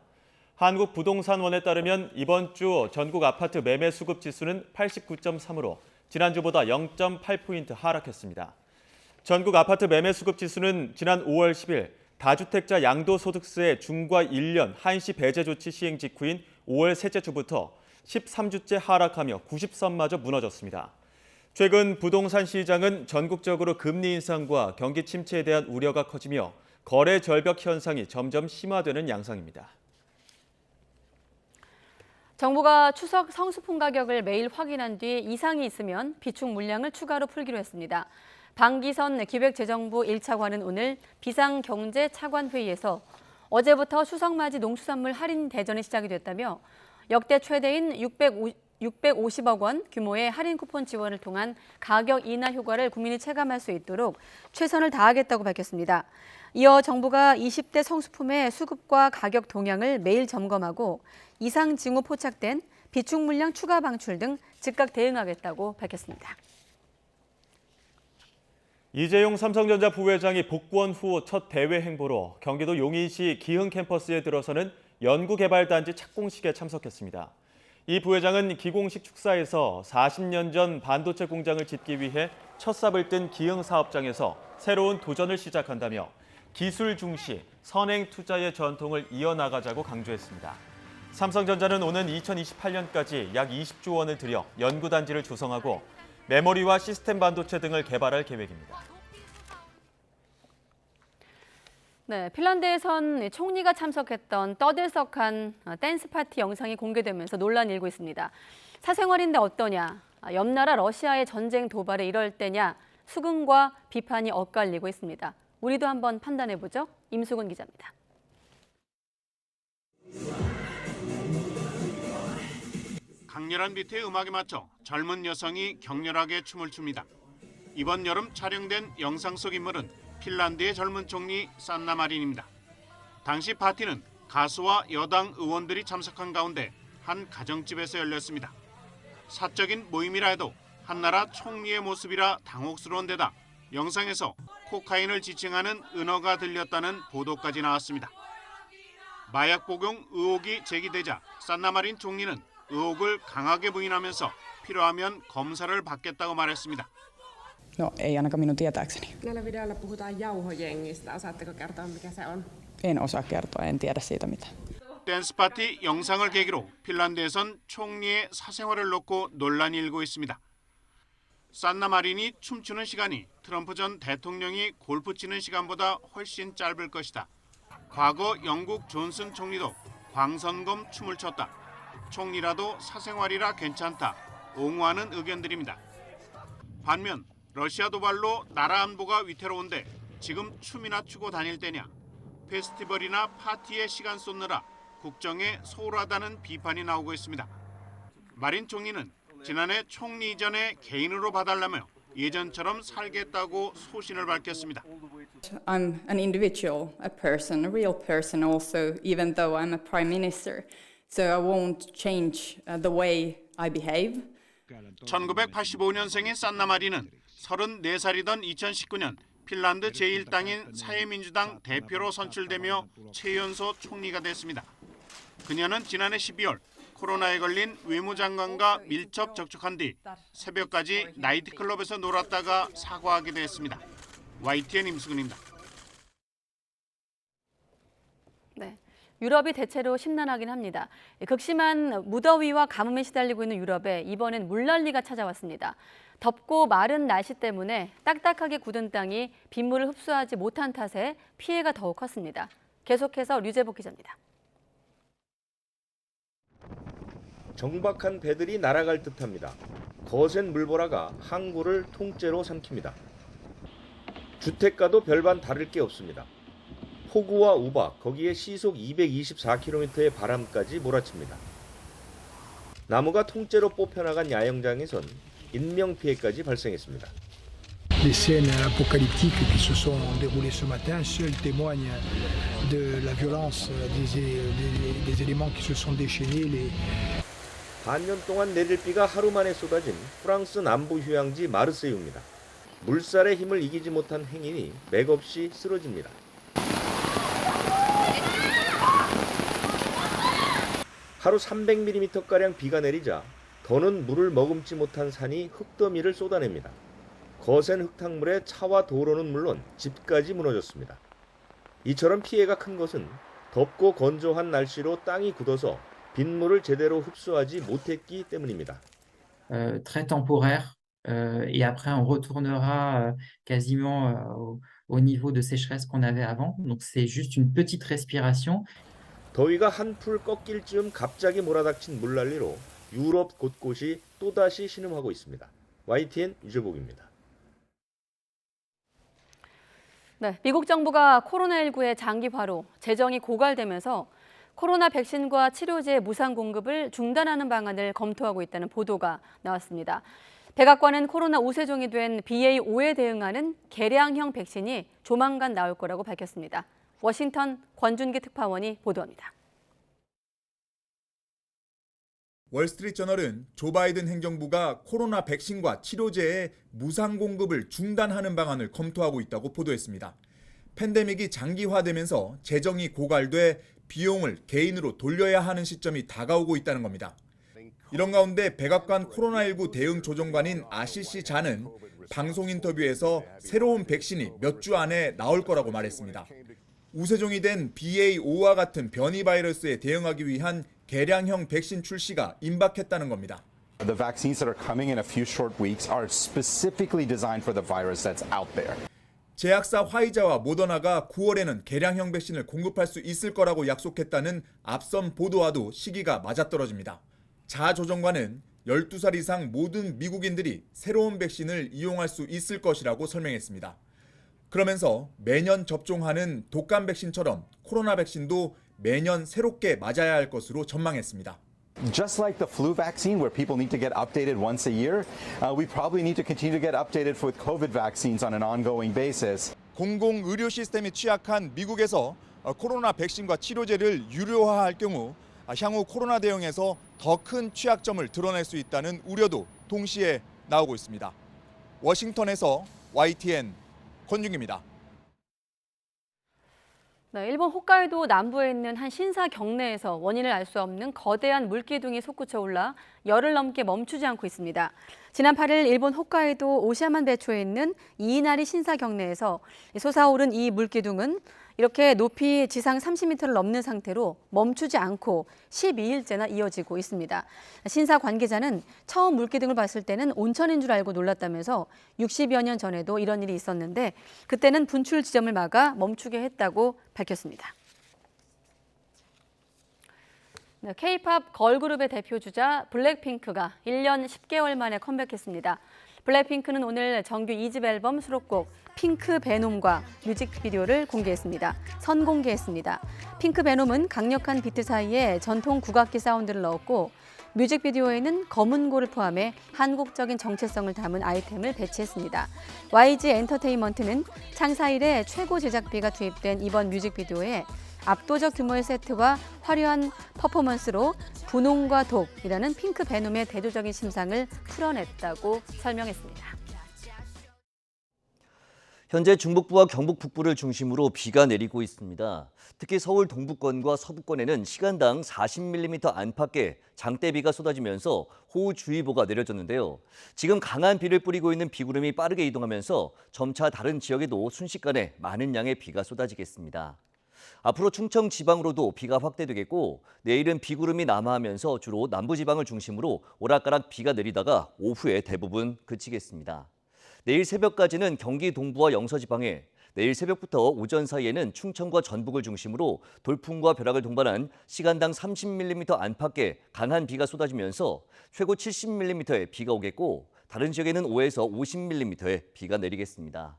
한국부동산원에 따르면 이번 주 전국 아파트 매매 수급 지수는 89.3으로 지난주보다 0.8포인트 하락했습니다. 전국 아파트 매매 수급 지수는 지난 5월 10일 다주택자 양도소득세 중과 1년 한시 배제 조치 시행 직후인 5월 셋째 주부터 13주째 하락하며 90선마저 무너졌습니다. 최근 부동산 시장은 전국적으로 금리 인상과 경기 침체에 대한 우려가 커지며 거래 절벽 현상이 점점 심화되는 양상입니다. 정부가 추석 성수품 가격을 매일 확인한 뒤 이상이 있으면 비축 물량을 추가로 풀기로 했습니다. 방기선 기획재정부 1차관은 오늘 비상경제차관회의에서 어제부터 추석맞이 농수산물 할인 대전이 시작이 됐다며 역대 최대인 650억 원 규모의 할인 쿠폰 지원을 통한 가격 인하 효과를 국민이 체감할 수 있도록 최선을 다하겠다고 밝혔습니다. 이어 정부가 20대 성수품의 수급과 가격 동향을 매일 점검하고 이상 징후 포착된 비축 물량 추가 방출 등 즉각 대응하겠다고 밝혔습니다. 이재용 삼성전자 부회장이 복권 후 첫 대외 행보로 경기도 용인시 기흥 캠퍼스에 들어서는 연구개발단지 착공식에 참석했습니다. 이 부회장은 기공식 축사에서 40년 전 반도체 공장을 짓기 위해 첫 삽을 뜬 기흥 사업장에서 새로운 도전을 시작한다며 기술 중시, 선행 투자의 전통을 이어나가자고 강조했습니다. 삼성전자는 오는 2028년까지 약 20조 원을 들여 연구단지를 조성하고 메모리와 시스템 반도체 등을 개발할 계획입니다. 네, 핀란드에선 총리가 참석했던 떠들썩한 댄스 파티 영상이 공개되면서 논란이 일고 있습니다. 사생활인데 어떠냐, 옆 나라 러시아의 전쟁 도발에 이럴 때냐, 수긍과 비판이 엇갈리고 있습니다. 우리도 한번 판단해보죠. 임수근 기자입니다. 강렬한 비트의 음악에 맞춰 젊은 여성이 격렬하게 춤을 춥니다. 이번 여름 촬영된 영상 속 인물은 핀란드의 젊은 총리 산나 마린입니다. 당시 파티는 가수와 여당 의원들이 참석한 가운데 한 가정집에서 열렸습니다. 사적인 모임이라 해도 한나라 총리의 모습이라 당혹스러운 데다 영상에서 코카인을 지칭하는 은어가 들렸다는 보도까지 나왔습니다. 마약 복용 의혹이 제기되자 산나 마린 총리는 의혹을 강하게 부인하면서 필요하면 검사를 받겠다고 말했습니다. No ei ainakaan minun tietääkseni. Näillä videoilla puhutaan jauhojengistä. Osaatteko kertoa mikä se on? En osaa kertoa, en tiedä siitä mitään. 댄스 파티 영상을 계기로 핀란드에선 총리의 사생활을 놓고 논란이 일고 있습니다. 산나 마린이 춤추는 시간이 트럼프 전 대통령이 골프 치는 시간보다 훨씬 짧을 것이다. 과거 영국 존슨 총리도 광선검 춤을 췄다. 총리라도 사생활이라 괜찮다. 옹호하는 의견들입니다. 반면 러시아 도발로 나라 안보가 위태로운데 지금 춤이나 추고 다닐 때냐. 페스티벌이나 파티에 시간 쏟느라 국정에 소홀하다는 비판이 나오고 있습니다. 마린 총리는 지난해 총리 이전에 개인으로 봐달라며 예전처럼 살겠다고 소신을 밝혔습니다. I'm an individual, a person, a real person also, even though I'm a prime minister. So I won't change the way I behave. 1985년생인 산나 마린은 34살이던 2019년 핀란드 제1당인 사회민주당 대표로 선출되며 최연소 총리가 됐습니다. 그녀는 지난해 12월 코로나에 걸린 외무장관과 밀접 접촉한 뒤 새벽까지 나이트클럽에서 놀았다가 사과하기도 했습니다. YTN 임수근입니다. 네. 유럽이 대체로 심란하긴 합니다. 극심한 무더위와 가뭄에 시달리고 있는 유럽에 이번엔 물난리가 찾아왔습니다. 덥고 마른 날씨 때문에 딱딱하게 굳은 땅이 빗물을 흡수하지 못한 탓에 피해가 더욱 컸습니다. 계속해서 류재복 기자입니다. 정박한 배들이 날아갈 듯합니다. 거센 물보라가 항구를 통째로 삼킵니다. 주택가도 별반 다를 게 없습니다. 폭우와 우박, 거기에 시속 224km의 바람까지 몰아칩니다. 나무가 통째로 뽑혀나간 야영장에선 인명피해까지 발생했습니다. Les scènes apocalyptiques qui se sont déroulées ce matin seules témoignent de la violence des éléments qui se sont déchaînés. 반년 동안 내릴 비가 하루 만에 쏟아진 프랑스 남부 휴양지 마르세유입니다. 물살의 힘을 이기지 못한 행인이 맥없이 쓰러집니다. 하루 300mm가량 비가 내리자 더는 물을 머금지 못한 산이 흙더미를 쏟아냅니다. 거센 흙탕물에 차와 도로는 물론 집까지 무너졌습니다. 이처럼 피해가 큰 것은 덥고 건조한 날씨로 땅이 굳어서 빗물을 제대로 흡수하지 못했기 때문입니다. Très temporaire et après on retournera quasiment au niveau de sécheresse qu'on avait avant. Donc c'est juste une petite respiration. 더위가 한풀 꺾일 즈음 갑자기 몰아닥친 물난리로 유럽 곳곳이 또다시 신음하고 있습니다. YTN 유재복입니다. 네, 미국 정부가 코로나19의 장기화로 재정이 고갈되면서 코로나 백신과 치료제 무상 공급을 중단하는 방안을 검토하고 있다는 보도가 나왔습니다. 백악관은 코로나 우세종이 된 BA.5에 대응하는 개량형 백신이 조만간 나올 거라고 밝혔습니다. 워싱턴 권준기 특파원이 보도합니다. 월스트리트저널은 조 바이든 행정부가 코로나 백신과 치료제의 무상 공급을 중단하는 방안을 검토하고 있다고 보도했습니다. 팬데믹이 장기화되면서 재정이 고갈돼 비용을 개인으로 돌려야 하는 시점이 다가오고 있다는 겁니다. 이런 가운데 백악관 코로나19 대응 조정관인 아시시 잔은 방송 인터뷰에서 새로운 백신이 몇 주 안에 나올 거라고 말했습니다. 우세종이 된 BA.5와 같은 변이 바이러스에 대응하기 위한 개량형 백신 출시가 임박했다는 겁니다. The vaccines that are coming in a few short weeks are specifically designed for the virus that's out there. 제약사 화이자와 모더나가 9월에는 개량형 백신을 공급할 수 있을 거라고 약속했다는 앞선 보도와도 시기가 맞아떨어집니다. 자 조정관은 12살 이상 모든 미국인들이 새로운 백신을 이용할 수 있을 것이라고 설명했습니다. 그러면서 매년 접종하는 독감 백신처럼 코로나 백신도 매년 새롭게 맞아야 할 것으로 전망했습니다. Just like the flu vaccine where people need to get updated once a year, we probably need to continue to get updated with COVID vaccines on an ongoing basis. 공공 의료 시스템이 취약한 미국에서 코로나 백신과 치료제를 유료화할 경우 향후 코로나 대응에서 더 큰 취약점을 드러낼 수 있다는 우려도 동시에 나오고 있습니다. 워싱턴에서 YTN 권준기입니다. 네, 일본 홋카이도 남부에 있는 한 신사 경내에서 원인을 알 수 없는 거대한 물기둥이 솟구쳐 올라 열흘 넘게 멈추지 않고 있습니다. 지난 8일 일본 홋카이도 오시야만 배초에 있는 이이나리 신사 경내에서 솟아오른 이 물기둥은 이렇게 높이 지상 30m를 넘는 상태로 멈추지 않고 12일째나 이어지고 있습니다. 신사 관계자는 처음 물기둥을 봤을 때는 온천인 줄 알고 놀랐다면서 60여 년 전에도 이런 일이 있었는데 그때는 분출 지점을 막아 멈추게 했다고 밝혔습니다. K-팝 걸그룹의 대표 주자 블랙핑크가 1년 10개월 만에 컴백했습니다. 블랙핑크는 오늘 정규 2집 앨범 수록곡 핑크 베놈과 뮤직비디오를 선공개했습니다. 핑크 베놈은 강력한 비트 사이에 전통 국악기 사운드를 넣었고 뮤직비디오에는 검은고를 포함해 한국적인 정체성을 담은 아이템을 배치했습니다. YG 엔터테인먼트는 창사 이래 최고 제작비가 투입된 이번 뮤직비디오에 압도적 규모의 세트와 화려한 퍼포먼스로 분홍과 독이라는 핑크 베놈의 대조적인 심상을 풀어냈다고 설명했습니다. 현재 중북부와 경북 북부를 중심으로 비가 내리고 있습니다. 특히 서울 동부권과 서부권에는 시간당 40mm 안팎의 장대비가 쏟아지면서 호우주의보가 내려졌는데요. 지금 강한 비를 뿌리고 있는 비구름이 빠르게 이동하면서 점차 다른 지역에도 순식간에 많은 양의 비가 쏟아지겠습니다. 앞으로 충청 지방으로도 비가 확대되겠고 내일은 비구름이 남하하면서 주로 남부지방을 중심으로 오락가락 비가 내리다가 오후에 대부분 그치겠습니다. 내일 새벽까지는 경기 동부와 영서지방에, 내일 새벽부터 오전 사이에는 충청과 전북을 중심으로 돌풍과 벼락을 동반한 시간당 30mm 안팎의 강한 비가 쏟아지면서 최고 70mm의 비가 오겠고 다른 지역에는 5에서 50mm의 비가 내리겠습니다.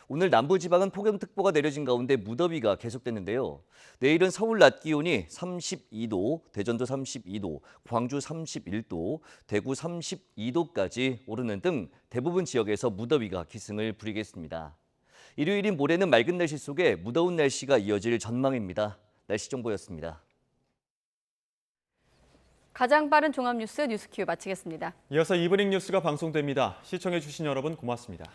오늘 남부지방은 폭염특보가 내려진 가운데 무더위가 계속됐는데요. 내일은 서울 낮 기온이 32도, 대전도 32도, 광주 31도, 대구 32도까지 오르는 등 대부분 지역에서 무더위가 기승을 부리겠습니다. 일요일인 모레는 맑은 날씨 속에 무더운 날씨가 이어질 전망입니다. 날씨 정보였습니다. 가장 빠른 종합뉴스 뉴스큐 마치겠습니다. 이어서 이브닝 뉴스가 방송됩니다. 시청해주신 여러분 고맙습니다.